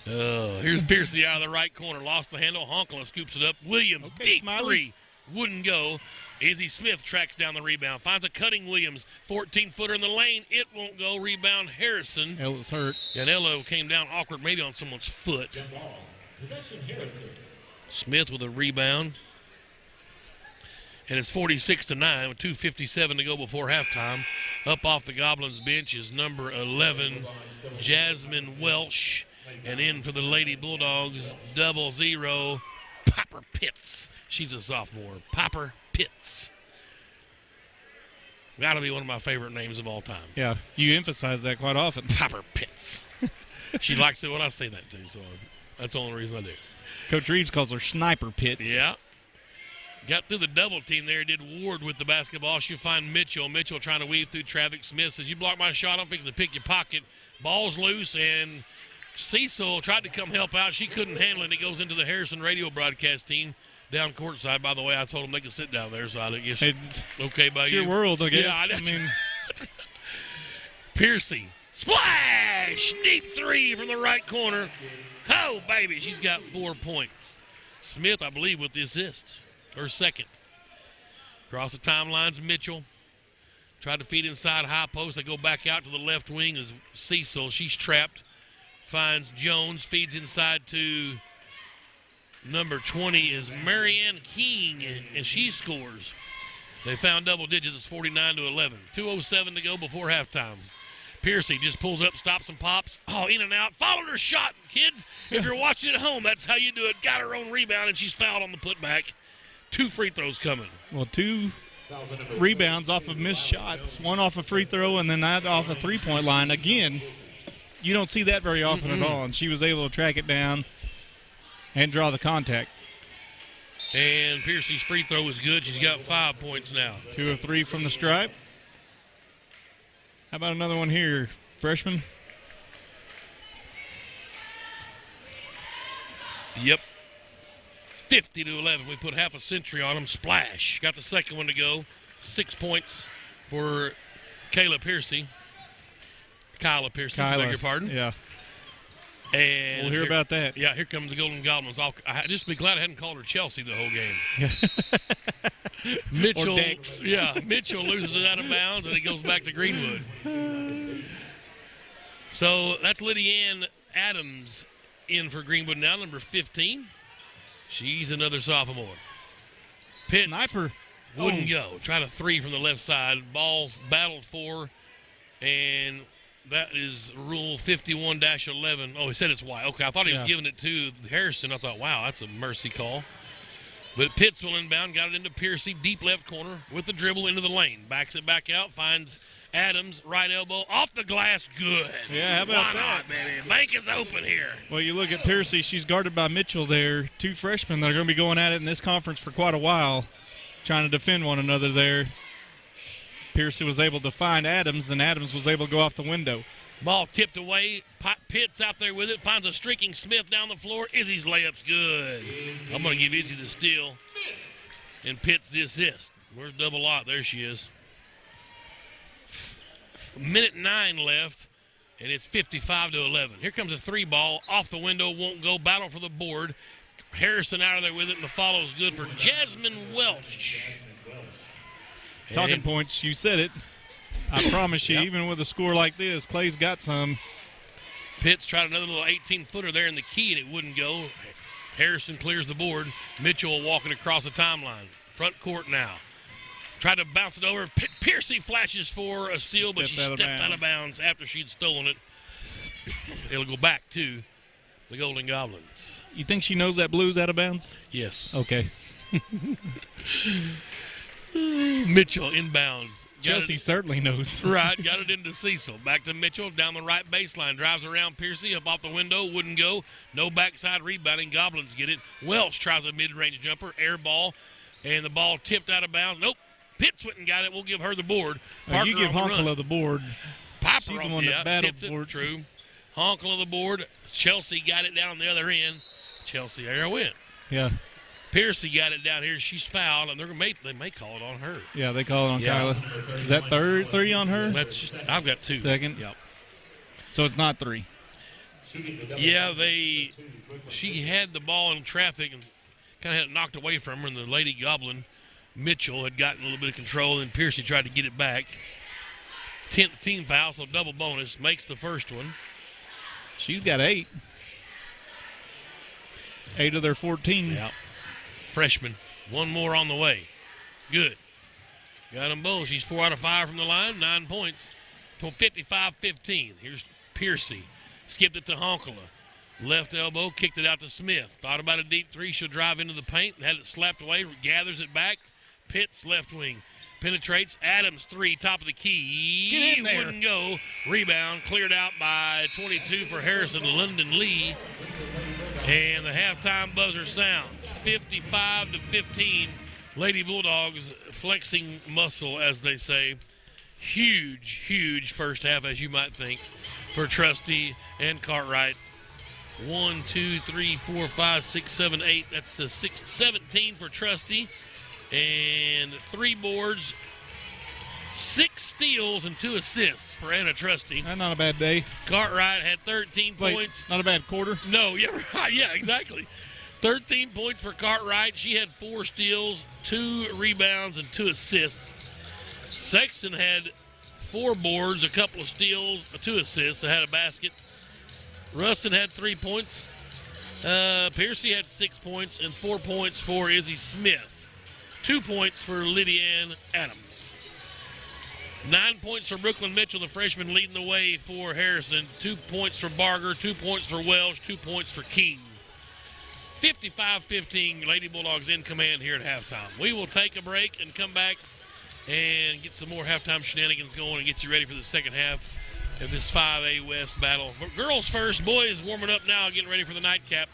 Here's Piercy out of the right corner. Lost the handle. Honkala scoops it up. Williams, deep Smiley. three. Wouldn't go. Izzy Smith tracks down the rebound. Finds a cutting Williams. 14-footer in the lane. It won't go. Rebound Harrison. Ella's hurt. And Ella came down awkward, maybe on someone's foot. Possession Harrison. Smith with a rebound. And it's 46-9 with 2:57 to go before halftime. Up off the Goblins bench is number 11, Jasmine Welsh. And in for the Lady Bulldogs, 00, Piper Pitts. She's a sophomore. Piper Pitts. Got to be one of my favorite names of all time. Yeah, you emphasize that quite often. Piper Pitts. She likes it when I say that too, so that's the only reason I do. Coach Reeves calls her Sniper Pitts. Yeah. Got through the double team there. Did Ward with the basketball. She'll find Mitchell. Mitchell trying to weave through traffic. Smith says, you block my shot, I'm fixing to pick your pocket. Ball's loose, and Cecil tried to come help out. She couldn't handle it. It goes into the Harrison radio broadcast team down courtside. By the way, I told them they could sit down there, so I guess okay by It's you. your world, I guess. Yeah, I mean, Piercy. Splash! Deep three from the right corner. Oh, baby, she's got 4 points. Smith, I believe, with the assist. Her second. Across the timelines, Mitchell. Tried to feed inside high post. They go back out to the left wing as Cecil. She's trapped. Finds Jones. Feeds inside to number 20 is Marianne King, and she scores. They found double digits. It's 49-11. 2:07 to go before halftime. Piercy just pulls up, stops and pops. Oh, in and out. Followed her shot, kids. If you're watching at home, that's how you do it. Got her own rebound, and she's fouled on the putback. 2 free throws coming. well, 2 rebounds off of missed shots. One off a free throw and then that off a three-point line. Again, you don't see that very often at all, and she was able to track it down and draw the contact. And Piercy's free throw is good. She's got 5 points now. 2 of 3 from the stripe. How about another one here, freshman? Yep. 50-11. We put half a century on them. Splash. Got the second one to go. 6 points for Kyla Piercy. Beg your pardon. Yeah. And We'll hear about that. Yeah, here comes the Golden Goblins. I just be glad I hadn't called her Chelsea the whole game. Mitchell, Or Dex. Yeah, Mitchell loses it out of bounds, and it goes back to Greenwood. So that's Lydia Ann Adams in for Greenwood now, number 15. She's another sophomore. Pitts Sniper. wouldn't go. Tried a three from the left side. Ball battled for, and that is rule 51-11. Oh, he said it's wide. Okay, I thought he was giving it to Harrison. I thought, wow, that's a mercy call. But Pitts will inbound, got it into Piercy, deep left corner with the dribble into the lane. Backs it back out, finds Adams, right elbow, off the glass, good. Yeah, how about Why that? not, baby? Bank is open here. Well, you look at Piercy, she's guarded by Mitchell there. 2 freshmen that are going to be going at it in this conference for quite a while, trying to defend one another there. Piercy was able to find Adams, and Adams was able to go off the window. Ball tipped away. Pitts out there with it. Finds a streaking Smith down the floor. Izzy's layup's good. I'm going to give Izzy the steal. And Pitts the assist. Where's double lot? There she is. Minute 9 left, and it's 55-11. Here comes a 3 ball. Off the window, won't go. Battle for the board. Harrison out of there with it, and the follow is good for Jasmine Welch. Talking points, you said it. I promise you, even with a score like this, Clay's got some. Pitts tried another little 18-footer there in the key, and it wouldn't go. Harrison clears the board. Mitchell walking across the timeline. Front court now. Tried to bounce it over. Piercy flashes for a steal, but she stepped out of bounds after she'd stolen it. It'll go back to the Golden Goblins. You think she knows that blue's out of bounds? Yes. Okay. Mitchell inbounds. Chelsea certainly knows. Right, got it into Cecil. Back to Mitchell, down the right baseline. Drives around Piercy, up off the window, wouldn't go. No backside rebounding. Goblins get it. Welch tries a mid-range jumper, air ball, and the ball tipped out of bounds. Nope. Pitts went and got it. We'll give her the board. Parker You give on the run. Honkala the board. Piper She's the on- one that battled tipped it. for it. True. Honkle of the board. Chelsea got it down the other end. Chelsea, there I went. Yeah. Piercy got it down here. She's fouled, and they may call it on her. Yeah, they call it on Yeah. Kyla. Is that three on her? I've got 2. Second. Yep. So it's not 3. Yeah, she had the ball in traffic and kind of had it knocked away from her, and the Lady Goblin, Mitchell, had gotten a little bit of control, and Piercy tried to get it back. 10th team foul, so double bonus, makes the first one. She's got 8. 8 of their 14. Yeah. Freshman. One more on the way. Good. Got them both. She's 4 out of 5 from the line, 9 points. 55-15. Here's Piercy. Skipped it to Honkala. Left elbow, kicked it out to Smith. Thought about a deep 3. She'll drive into the paint and had it slapped away. Gathers it back. Pitts left wing. Penetrates. Adams 3, top of the key. Get in there. Wouldn't go. Rebound cleared out by 22 for Harrison London Lee. And the halftime buzzer sounds. 55-15. Lady Bulldogs flexing muscle, as they say. Huge first half, as you might think, for Trusty and Cartwright. 1, 2, 3, 4, 5, 6, 7, 8. That's a 17 for Trusty. And 3 boards, 6 steals, and 2 assists for Anna Trusty. That's not a bad day. Cartwright had 13 Wait, points. not a bad quarter? No, yeah, right, yeah, exactly. 13 points for Cartwright. She had 4 steals, 2 rebounds, and 2 assists. Sexton had 4 boards, a couple of steals, 2 assists. They had a basket. Rustin had 3 points. Piercy had 6 points and 4 points for Izzy Smith. 2 points for Lydianne Adams. 9 points for Brooklyn Mitchell, the freshman, leading the way for Harrison. 2 points for Barger, 2 points for Welsh, 2 points for King. 55-15, Lady Bulldogs in command here at halftime. We will take a break and come back and get some more halftime shenanigans going and get you ready for the second half of this 5A West battle. But girls first, boys warming up now, getting ready for the nightcap.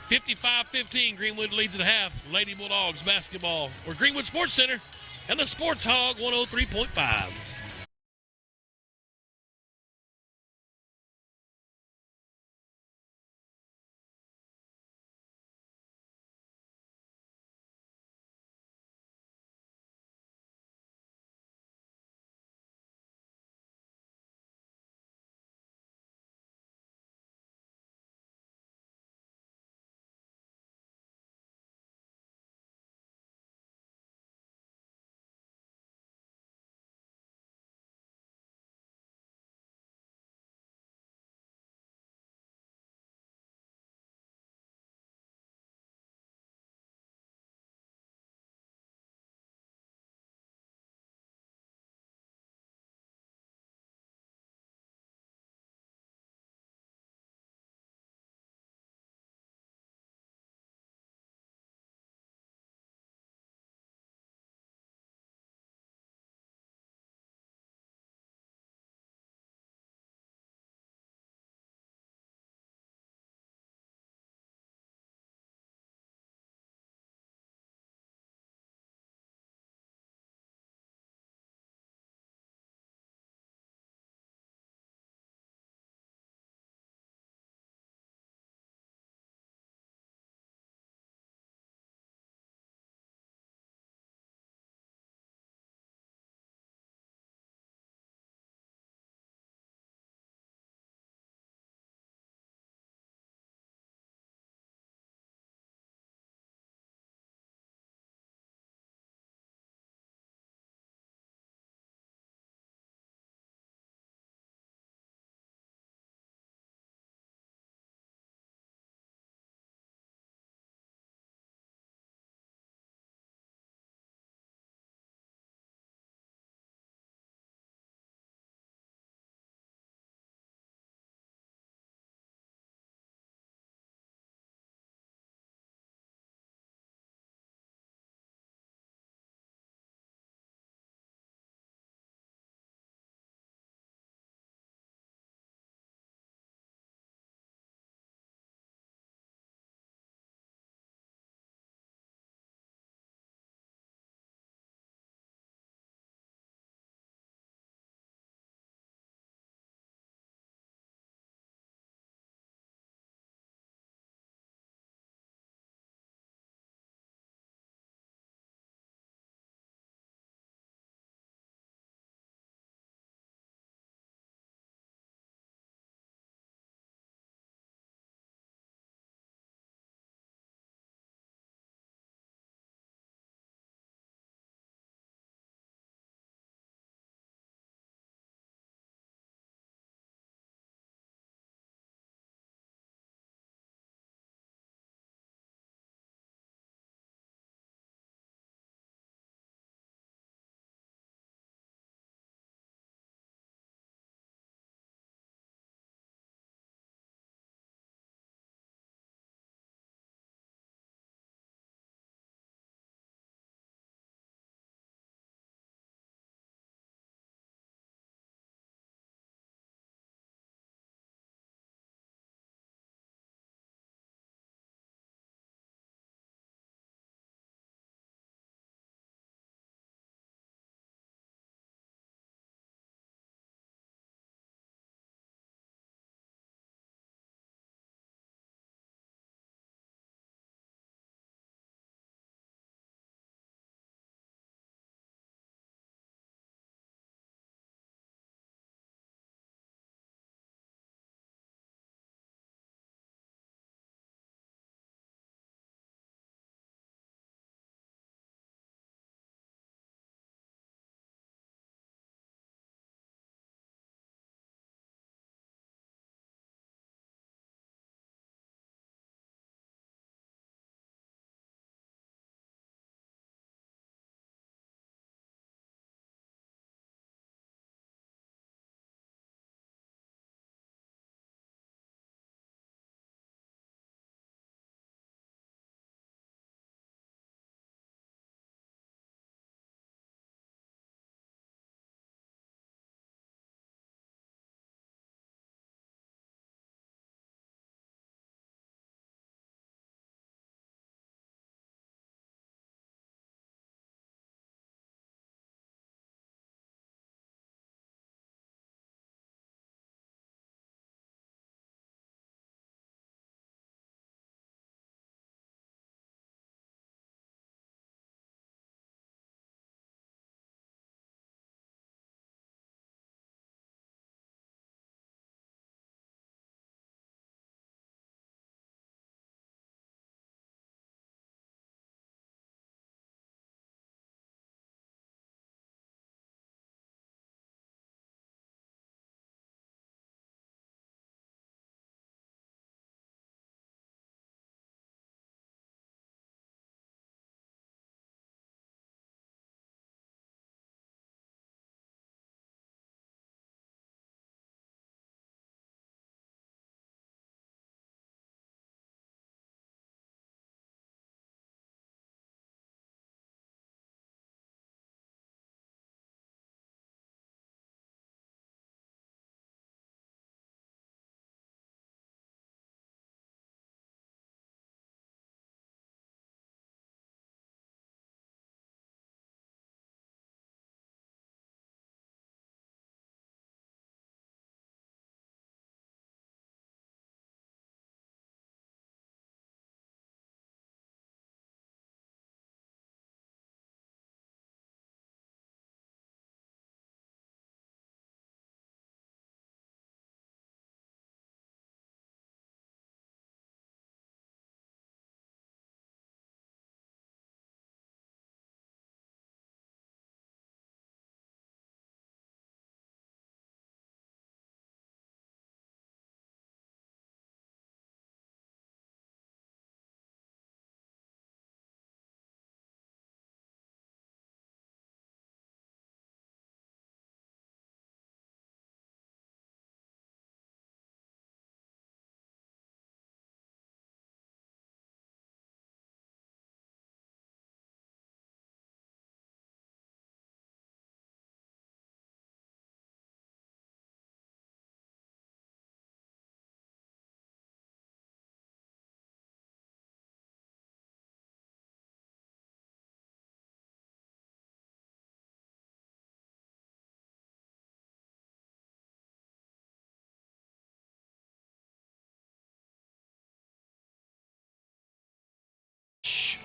55-15, Greenwood leads at half. Lady Bulldogs basketball. We're Greenwood Sports Center and the Sports Hog 103.5.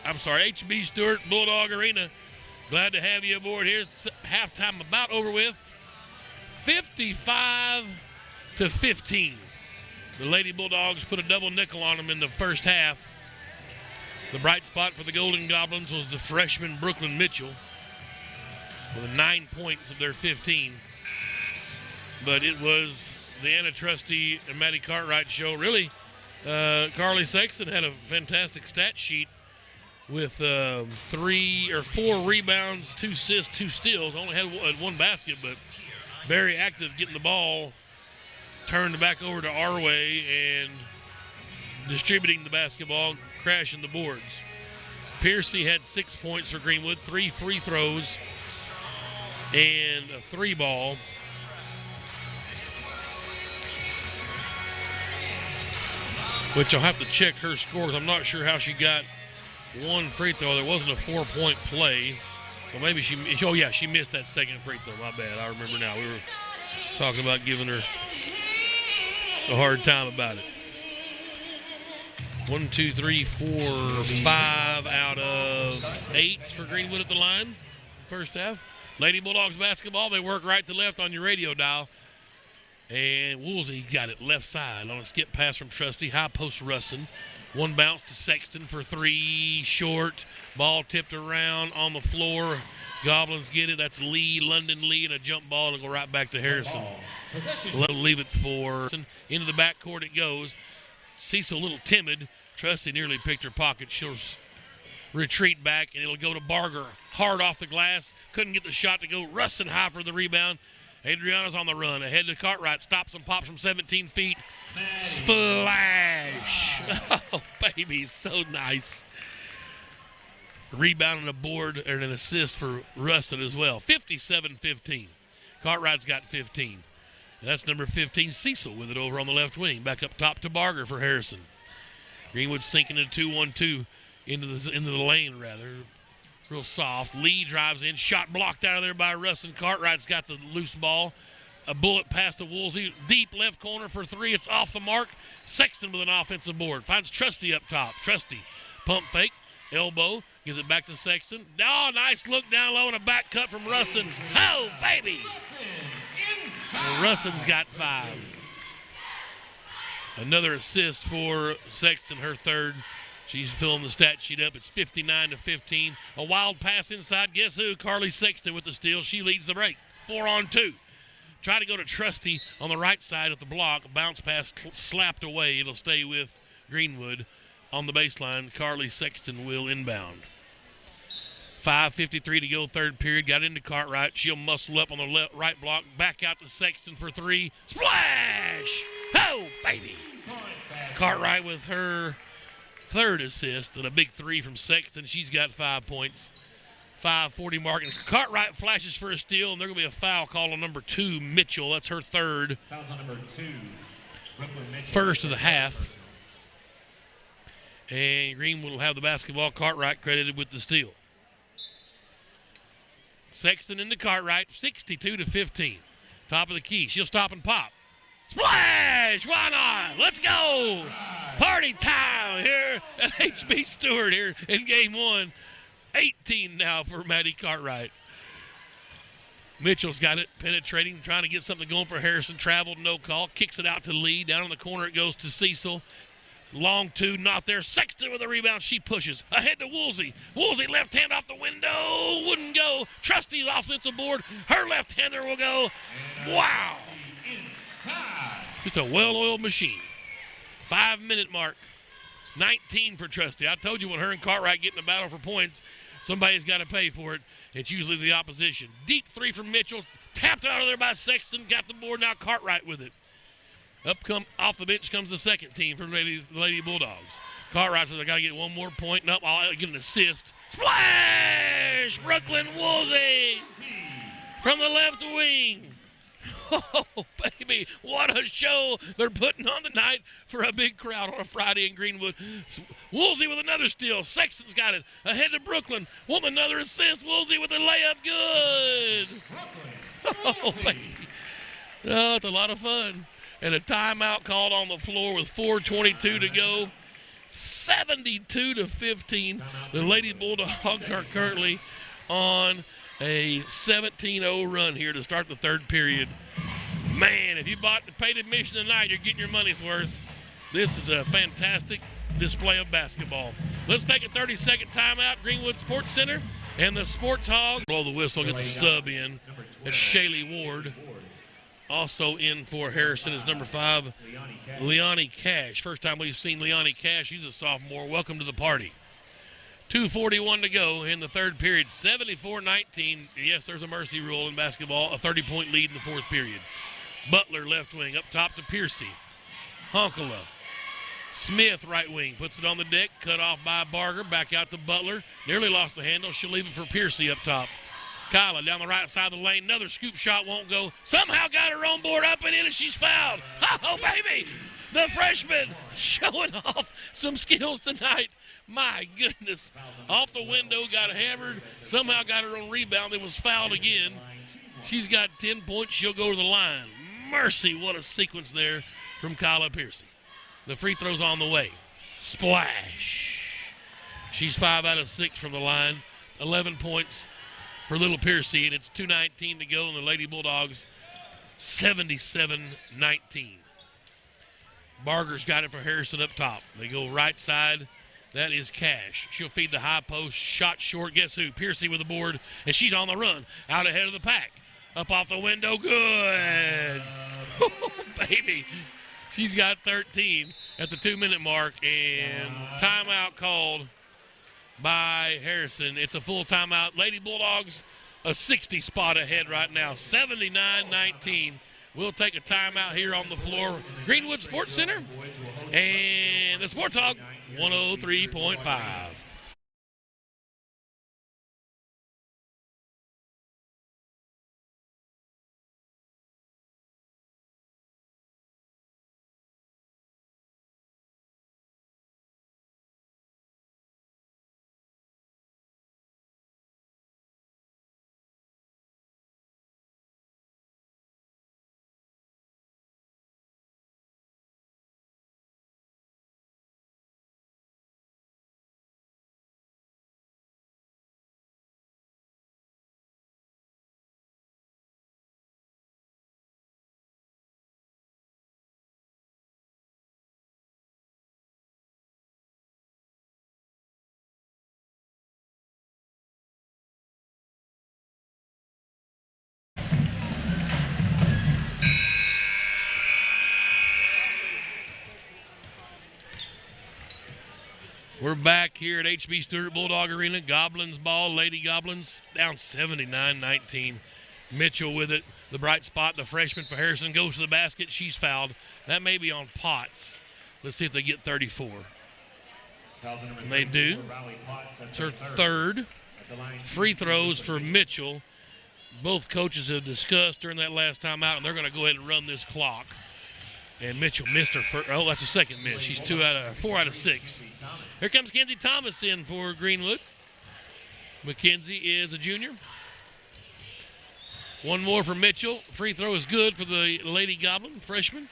HB Stewart Bulldog Arena. Glad to have you aboard here. Halftime about over with. 55-15. The Lady Bulldogs put a double nickel on them in the first half. The bright spot for the Golden Goblins was the freshman Brooklyn Mitchell with 9 points of their 15. But it was the Anna Trusty and Maddie Cartwright show. Really, Carly Sexton had a fantastic stat sheet with 3 or 4 rebounds, 2 assists, 2 steals. Only had one basket, but very active getting the ball turned back over to our way and distributing the basketball, crashing the boards. Piercy had 6 points for Greenwood, 3 free throws, and a 3-ball. Which I'll have to check her scores. I'm not sure how she got 1 free throw. There wasn't a 4-point play. So maybe she missed that second free throw. My bad. I remember now. We were talking about giving her a hard time about it. 1, 2, 3, 4, 5 out of 8 for Greenwood at the line. First half. Lady Bulldogs basketball, they work right to left on your radio dial. And Woolsey got it left side on a skip pass from Trusty. High post Russin. 1 bounce to Sexton for 3. Short. Ball tipped around on the floor. Goblins get it. That's London Lee, and a jump ball to go right back to Harrison. Leave it for into the backcourt it goes. Cecil a little timid. Trusty nearly picked her pocket. She'll retreat back, and it'll go to Barger. Hard off the glass. Couldn't get the shot to go. Russin high for the rebound. Adriana's on the run. Ahead to Cartwright. Stops and pops from 17 feet. Splash. Oh, baby. So nice. Rebound and a board and an assist for Russin as well. 57-15. Cartwright's got 15. And that's number 15, Cecil, with it over on the left wing. Back up top to Barger for Harrison. Greenwood sinking a 2-1-2 into the lane, rather. Real soft. Lee drives in. Shot blocked out of there by Russin. Cartwright's got the loose ball. A bullet past the Woolsey. Deep left corner for 3. It's off the mark. Sexton with an offensive board. Finds Trusty up top. Trusty. Pump fake. Elbow. Gives it back to Sexton. Oh, nice look down low and a back cut from Russin. Oh, baby. Russin's got 5. Another assist for Sexton, her 3rd. She's filling the stat sheet up. It's 59-15. A wild pass inside. Guess who? Carly Sexton with the steal. She leads the break. 4-on-2. Try to go to Trusty on the right side of the block. Bounce pass slapped away. It'll stay with Greenwood on the baseline. Carly Sexton will inbound. 5:53 to go, 3rd period. Got into Cartwright. She'll muscle up on the right block. Back out to Sexton for 3. Splash! Oh, baby! Cartwright with her 3rd assist and a big 3 from Sexton. She's got 5 points. 5:40 mark. And Cartwright flashes for a steal, and there's going to be a foul call on number 2, Mitchell. That's her 3rd. Foul's on number 2, Brooklyn Mitchell. First of the half. And Greenwood will have the basketball. Cartwright credited with the steal. Sexton into Cartwright, 62-15. Top of the key. She'll stop and pop. Splash! Why not? Let's go! Party time here at HB Stewart here in game 1. 18 now for Maddie Cartwright. Mitchell's got it, penetrating, trying to get something going for Harrison. Traveled, no call. Kicks it out to Lee. Down in the corner it goes to Cecil. Long 2, not there. Sexton with a rebound. She pushes. Ahead to Woolsey. Woolsey left hand off the window. Wouldn't go. Trusty's offensive board. Her left-hander will go. Wow. Just a well-oiled machine. 5-minute mark. 19 for Trusty. I told you when her and Cartwright get in a battle for points, somebody's got to pay for it. It's usually the opposition. Deep 3 from Mitchell. Tapped out of there by Sexton. Got the board. Now Cartwright with it. Off the bench comes the second team for the Lady Bulldogs. Cartwright says, I got to get 1 more point. Nope, I'll get an assist. Splash! Brooklyn Woolsey from the left wing. Oh, baby, what a show they're putting on tonight for a big crowd on a Friday in Greenwood. Woolsey with another steal. Sexton's got it. Ahead to Brooklyn. Want another assist. Woolsey with a layup. Good. Oh, baby. Oh, it's a lot of fun. And a timeout called on the floor with 4:22 to go. 72-15. The Lady Bulldogs are currently on a 17-0 run here to start the third period. Man, if you paid admission tonight, you're getting your money's worth. This is a fantastic display of basketball. Let's take a 30-second timeout. Greenwood Sports Center and the Sports Hog. Blow the whistle, get the sub in. It's Shaylee Ward. Also in for Harrison is number 5, Leonie Cash. First time we've seen Leonie Cash. She's a sophomore. Welcome to the party. 2:41 to go in the third period. 74-19. Yes, there's a mercy rule in basketball. A 30-point lead in the fourth period. Butler left wing up top to Piercy. Honkala. Smith right wing. Puts it on the deck. Cut off by Barger. Back out to Butler. Nearly lost the handle. She'll leave it for Piercy up top. Kyla down the right side of the lane. Another scoop shot won't go. Somehow got her own board up and in, and she's fouled. Oh, baby. The freshman showing off some skills tonight. My goodness. Off the window, got hammered. Somehow got her own rebound and was fouled again. She's got 10 points. She'll go to the line. Mercy, what a sequence there from Kyla Piercy. The free throw's on the way. Splash. She's 5 out of 6 from the line. 11 points for little Piercy, and it's 2:19 to go, and the Lady Bulldogs 77-19. Barger's got it for Harrison up top. They go right side. That is Cash. She'll feed the high post. Shot short. Guess who? Piercy with the board, and she's on the run. Out ahead of the pack. Up off the window. Good. Oh, baby. She's got 13 at the 2-minute mark, and timeout called by Harrison. It's a full timeout. Lady Bulldogs a 60 spot ahead right now, 79-19. We'll take a timeout here on the floor. Greenwood Sports Center and the Sports Hog 103.5. We're back here at HB Stewart Bulldog Arena. Goblins ball, Lady Goblins down 79-19. Mitchell with it. The bright spot, the freshman for Harrison goes to the basket. She's fouled. That may be on Potts. Let's see if they get 34. And they do. It's her third. Free throws for Mitchell. Both coaches have discussed during that last time out, and they're going to go ahead and run this clock. And Mitchell missed her first. Oh, that's a second miss. She's 4 out of 6. Here comes Kenzie Thomas in for Greenwood. McKenzie is a junior. One more for Mitchell. Free throw is good for the Lady Goblin freshman.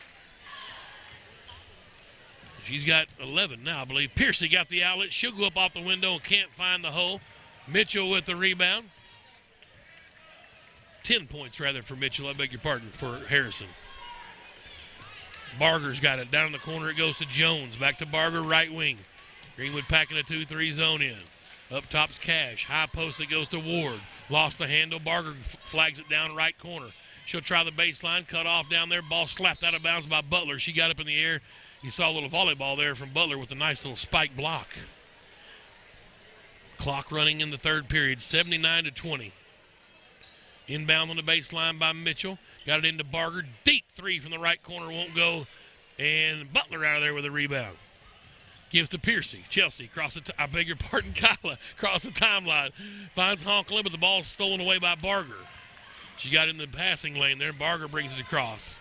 She's got 11 now, I believe. Piercy got the outlet. She'll go up off the window and can't find the hole. Mitchell with the rebound. 10 points, rather, for Mitchell. I beg your pardon, for Harrison. Barger's got it. Down in the corner it goes to Jones. Back to Barger, right wing. Greenwood packing a 2-3 zone in. Up top's Cash. High post that goes to Ward. Lost the handle. Barger flags it down right corner. She'll try the baseline. Cut off down there. Ball slapped out of bounds by Butler. She got up in the air. You saw a little volleyball there from Butler with a nice little spike block. Clock running in the third period. 79-20. Inbound on the baseline by Mitchell. Got it into Barger. Deep three from the right corner. Won't go. And Butler out of there with a rebound. Gives to Piercy. Chelsea across the I beg your pardon, Kyla. Across the timeline. Finds Honkala, but the ball's stolen away by Barger. She got in the passing lane there. Barger brings it across.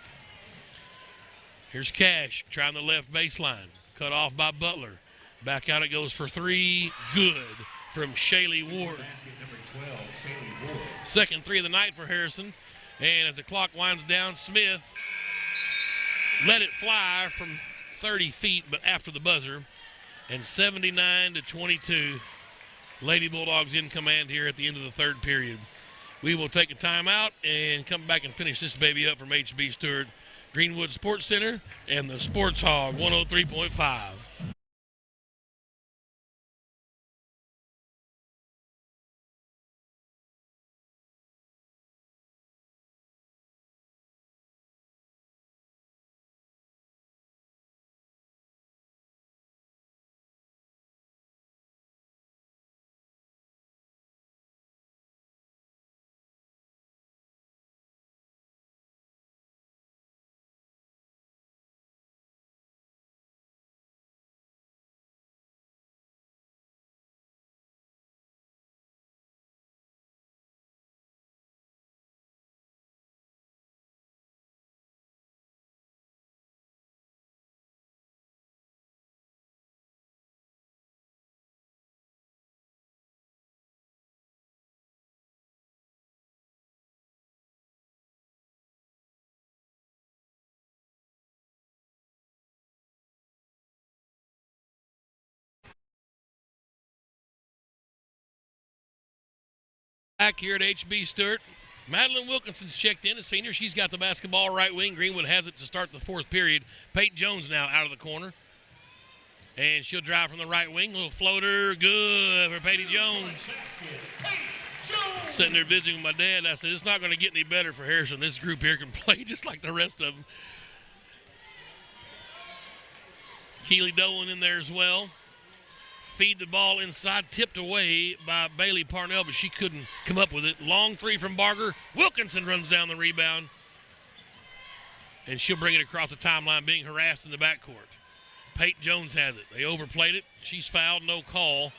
Here's Cash trying the left baseline. Cut off by Butler. Back out it goes for 3. Good from Shaylee Ward. Second 3 of the night for Harrison. And as the clock winds down, Smith let it fly from 30 feet, but after the buzzer. and 79-22. Lady Bulldogs in command here at the end of the third period. We will take a timeout and come back and finish this baby up from HB Stewart, Greenwood Sports Center, and the Sports Hog 103.5. Back here at HB Stewart, Madeline Wilkinson's checked in, a senior. She's got the basketball right wing. Greenwood has it to start the fourth period. Peyton Jones now out of the corner. And she'll drive from the right wing. Little floater, good for Peyton Jones. Sitting there visiting with my dad, I said, it's not going to get any better for Harrison. This group here can play just like the rest of them. Keely Dolan in there as well. Feed the ball inside, tipped away by Bailey Parnell, but she couldn't come up with it. Long three from Barger. Wilkinson runs down the rebound, and she'll bring it across the timeline, being harassed in the backcourt. Peyton Jones has it. They overplayed it. She's fouled, no call.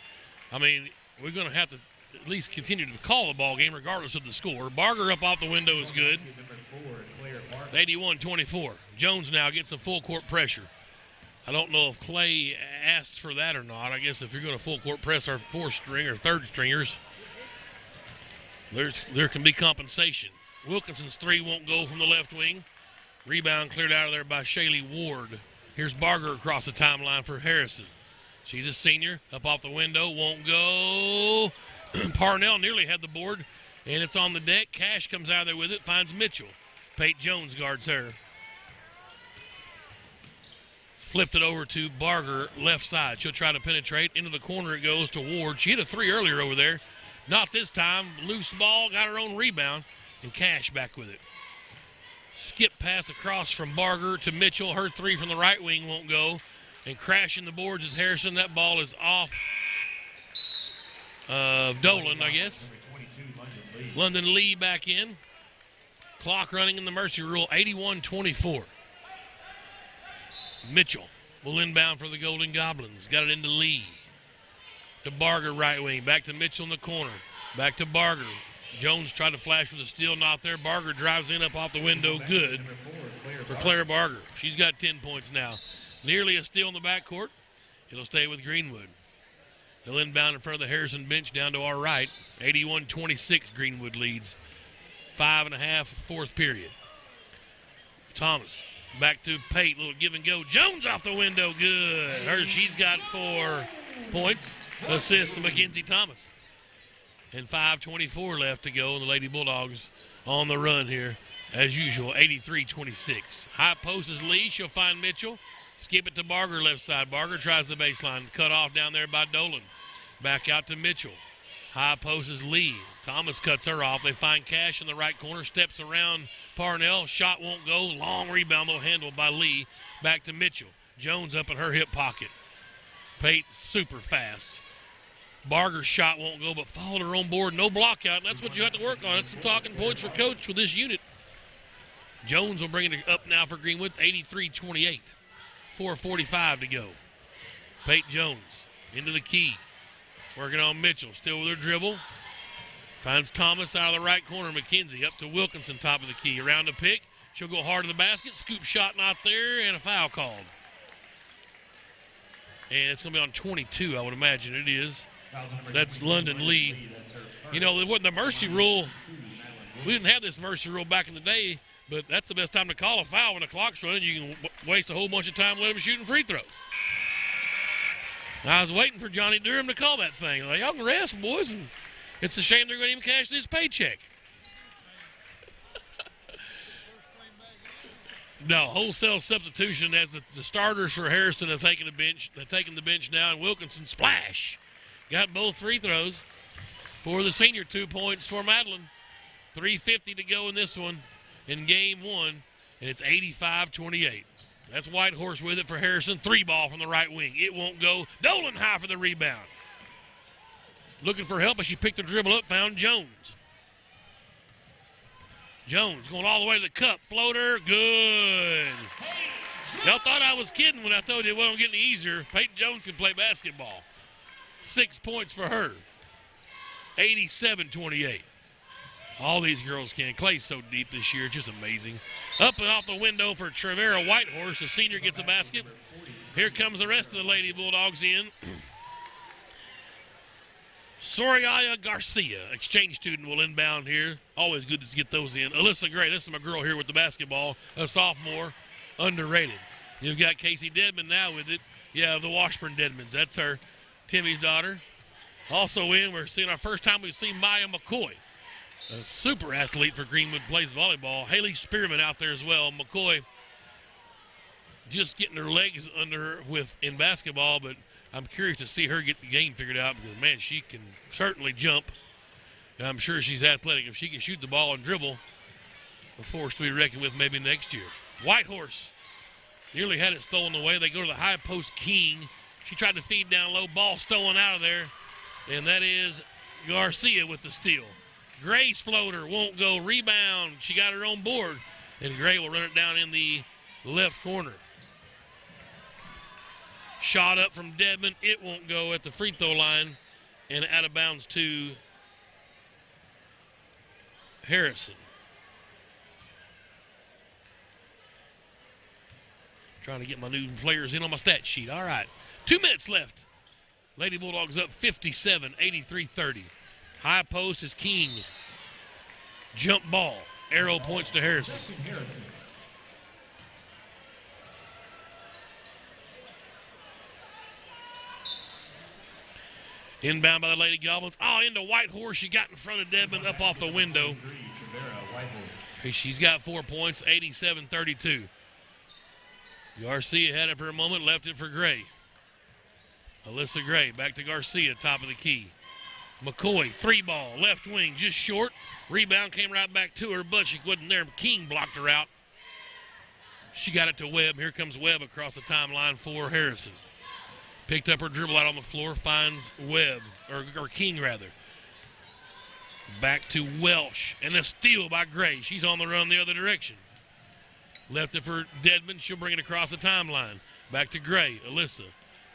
I mean, we're going to have to at least continue to call the ball game regardless of the score. Barger up off the window is good. 81-24. Jones now gets some full court pressure. I don't know if Clay asked for that or not. I guess if you're going to full court press our fourth string or third stringers, there can be compensation. Wilkinson's three won't go from the left wing. Rebound cleared out of there by Shaylee Ward. Here's Barger across the timeline for Harrison. She's a senior. Up off the window, won't go. Parnell nearly had the board, and it's on the deck. Cash comes out of there with it, finds Mitchell. Peyton Jones guards her. Flipped it over to Barger, left side. She'll try to penetrate. Into the corner it goes to Ward. She hit a three earlier over there. Not this time. Loose ball, got her own rebound, and Cash back with it. Skip pass across from Barger to Mitchell. Her three from the right wing won't go. And crashing the boards is Harrison. That ball is off of Dolan, I guess. London Lee back in. Clock running in the Mercy Rule, 81-24. Mitchell will inbound for the Golden Goblins. Got it into Lee. To Barger, right wing. Back to Mitchell in the corner. Back to Barger. Jones tried to flash with a steal, not there. Barger drives in up off the window. Good for Claire Barger. She's got 10 points now. Nearly a steal in the backcourt. It'll stay with Greenwood. They'll inbound in front of the Harrison bench down to our right. 81-26 Greenwood leads. 5.5 fourth period. Thomas. Back to Pate, little give and go. Jones off the window, good. She's got 4 points. Assist to Mackenzie Thomas. And 5:24 left to go. The Lady Bulldogs on the run here, as usual, 83-26. High post is Lee. She'll find Mitchell. Skip it to Barger, left side. Barger tries the baseline. Cut off down there by Dolan. Back out to Mitchell. High post is Lee. Thomas cuts her off. They find Cash in the right corner. Steps around Parnell. Shot won't go. Long rebound, though, handled by Lee. Back to Mitchell. Jones up in her hip pocket. Pate super fast. Barger's shot won't go, but followed her on board. No block out, and that's what you have to work on. That's some talking points for Coach with this unit. Jones will bring it up now for Greenwood, 83-28. 4:45 to go. Pate Jones into the key. Working on Mitchell, still with her dribble. Finds Thomas out of the right corner. McKenzie up to Wilkinson, top of the key. Around the pick. She'll go hard in the basket. Scoop shot not there, and a foul called. And it's going to be on 22, I would imagine it is. That's London Lee. You know, the mercy rule, we didn't have this mercy rule back in the day, but that's the best time to call a foul when the clock's running. You can waste a whole bunch of time letting them shooting free throws. I was waiting for Johnny Durham to call that thing. Like, y'all can rest, boys, and it's a shame they're going to even cash this paycheck. No, wholesale substitution as the starters for Harrison have taken the bench. They've taken the bench now, and Wilkinson splash. Got both free throws for the senior. 2 points for Madeline. 3:50 to go in this one in game one, and it's 85-28. That's Whitehorse with it for Harrison. 3-ball from the right wing. It won't go. Dolan high for the rebound. Looking for help as she picked the dribble up, found Jones. Jones going all the way to the cup. Floater, good. Y'all thought I was kidding when I told you it wasn't getting easier. Peyton Jones can play basketball. 6 points for her. 87-28. All these girls can. Clay's so deep this year. Just amazing. Up and off the window for Trevera Whitehorse. The senior gets a basket. Here comes the rest of the Lady Bulldogs in. Soraya Garcia, exchange student, will inbound here. Always good to get those in. Alyssa Gray, this is my girl here with the basketball, a sophomore, underrated. You've got Casey Dedman now with it. Yeah, the Washburn Dedmans. That's her, Timmy's daughter. Also in, we're seeing our first time we've seen Maya McCoy, a super athlete for Greenwood, plays volleyball. Haley Spearman out there as well. McCoy just getting her legs under her in basketball, but I'm curious to see her get the game figured out because, man, she can certainly jump. And I'm sure she's athletic. If she can shoot the ball and dribble, a force to be reckoned with maybe next year. Whitehorse nearly had it stolen away. They go to the high post. King. She tried to feed down low. Ball stolen out of there. And that is Garcia with the steal. Gray's floater won't go. Rebound. She got her own board. And Gray will run it down in the left corner. Shot up from Dedman. It won't go at the free throw line. And out of bounds to Harrison. Trying to get my new players in on my stat sheet. All right. 2 minutes left. Lady Bulldogs up 57, 83-30. High post is King. Jump ball. Arrow points to Harrison. Inbound by the Lady Goblins. Oh, into Whitehorse. She got in front of Dedman up off the window. She's got 4 points, 87-32. Garcia had it for a moment, left it for Gray. Alyssa Gray back to Garcia, top of the key. McCoy, 3-ball, left wing, just short. Rebound came right back to her, but she wasn't there. King blocked her out. She got it to Webb. Here comes Webb across the timeline for Harrison. Picked up her dribble out on the floor, finds Webb, or King rather. Back to Welsh, and a steal by Gray. She's on the run the other direction. Left it for Dedman. She'll bring it across the timeline. Back to Gray. Alyssa.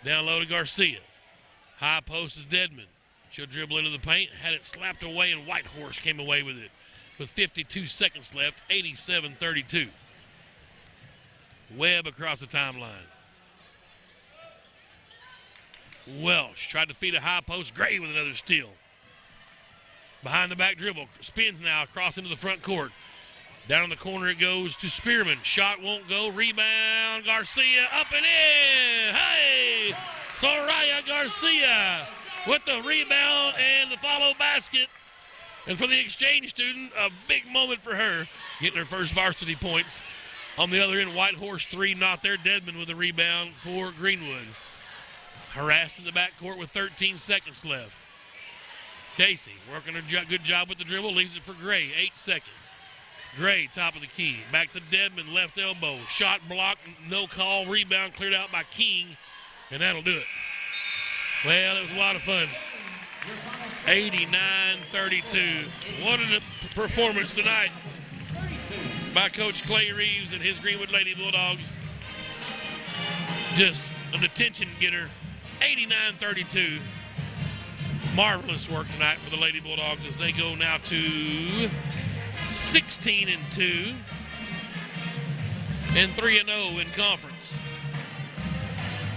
Down low to Garcia. High post is Dedman. She'll dribble into the paint. Had it slapped away, and Whitehorse came away with it. With 52 seconds left, 87-32. Webb across the timeline. Welsh tried to feed a high post. Gray with another steal. Behind the back dribble. Spins now across into the front court. Down in the corner it goes to Spearman. Shot won't go. Rebound. Garcia up and in. Hey! Soraya Garcia with the rebound and the follow basket. And for the exchange student, a big moment for her. Getting her first varsity points. On the other end, Whitehorse 3 not there. Dedman with a rebound for Greenwood. Harassed in the backcourt with 13 seconds left. Casey working a good job with the dribble. Leaves it for Gray. 8 seconds. Gray, top of the key. Back to Dedman, left elbow. Shot blocked, no call. Rebound cleared out by King, and that'll do it. Well, it was a lot of fun. 89-32. What a performance tonight by Coach Clay Reeves and his Greenwood Lady Bulldogs. Just an attention getter. 89-32. Marvelous work tonight for the Lady Bulldogs as they go now to 16-2 and 3-0 in conference.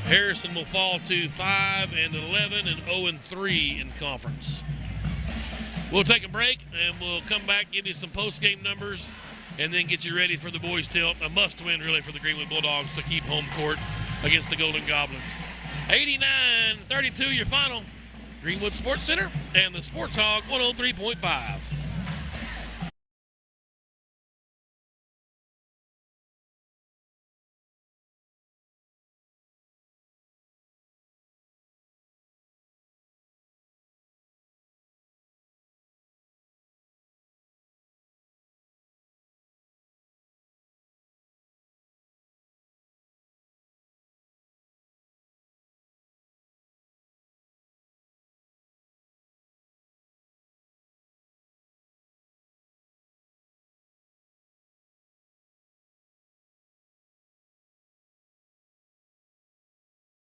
Harrison will fall to 5-11 and 0-3 in conference. We'll take a break and we'll come back, give you some post-game numbers, and then get you ready for the boys' tilt. A must-win, really, for the Greenwood Bulldogs to keep home court against the Golden Goblins. 89-32 your final. Greenwood Sports Center and the Sports Hog 103.5.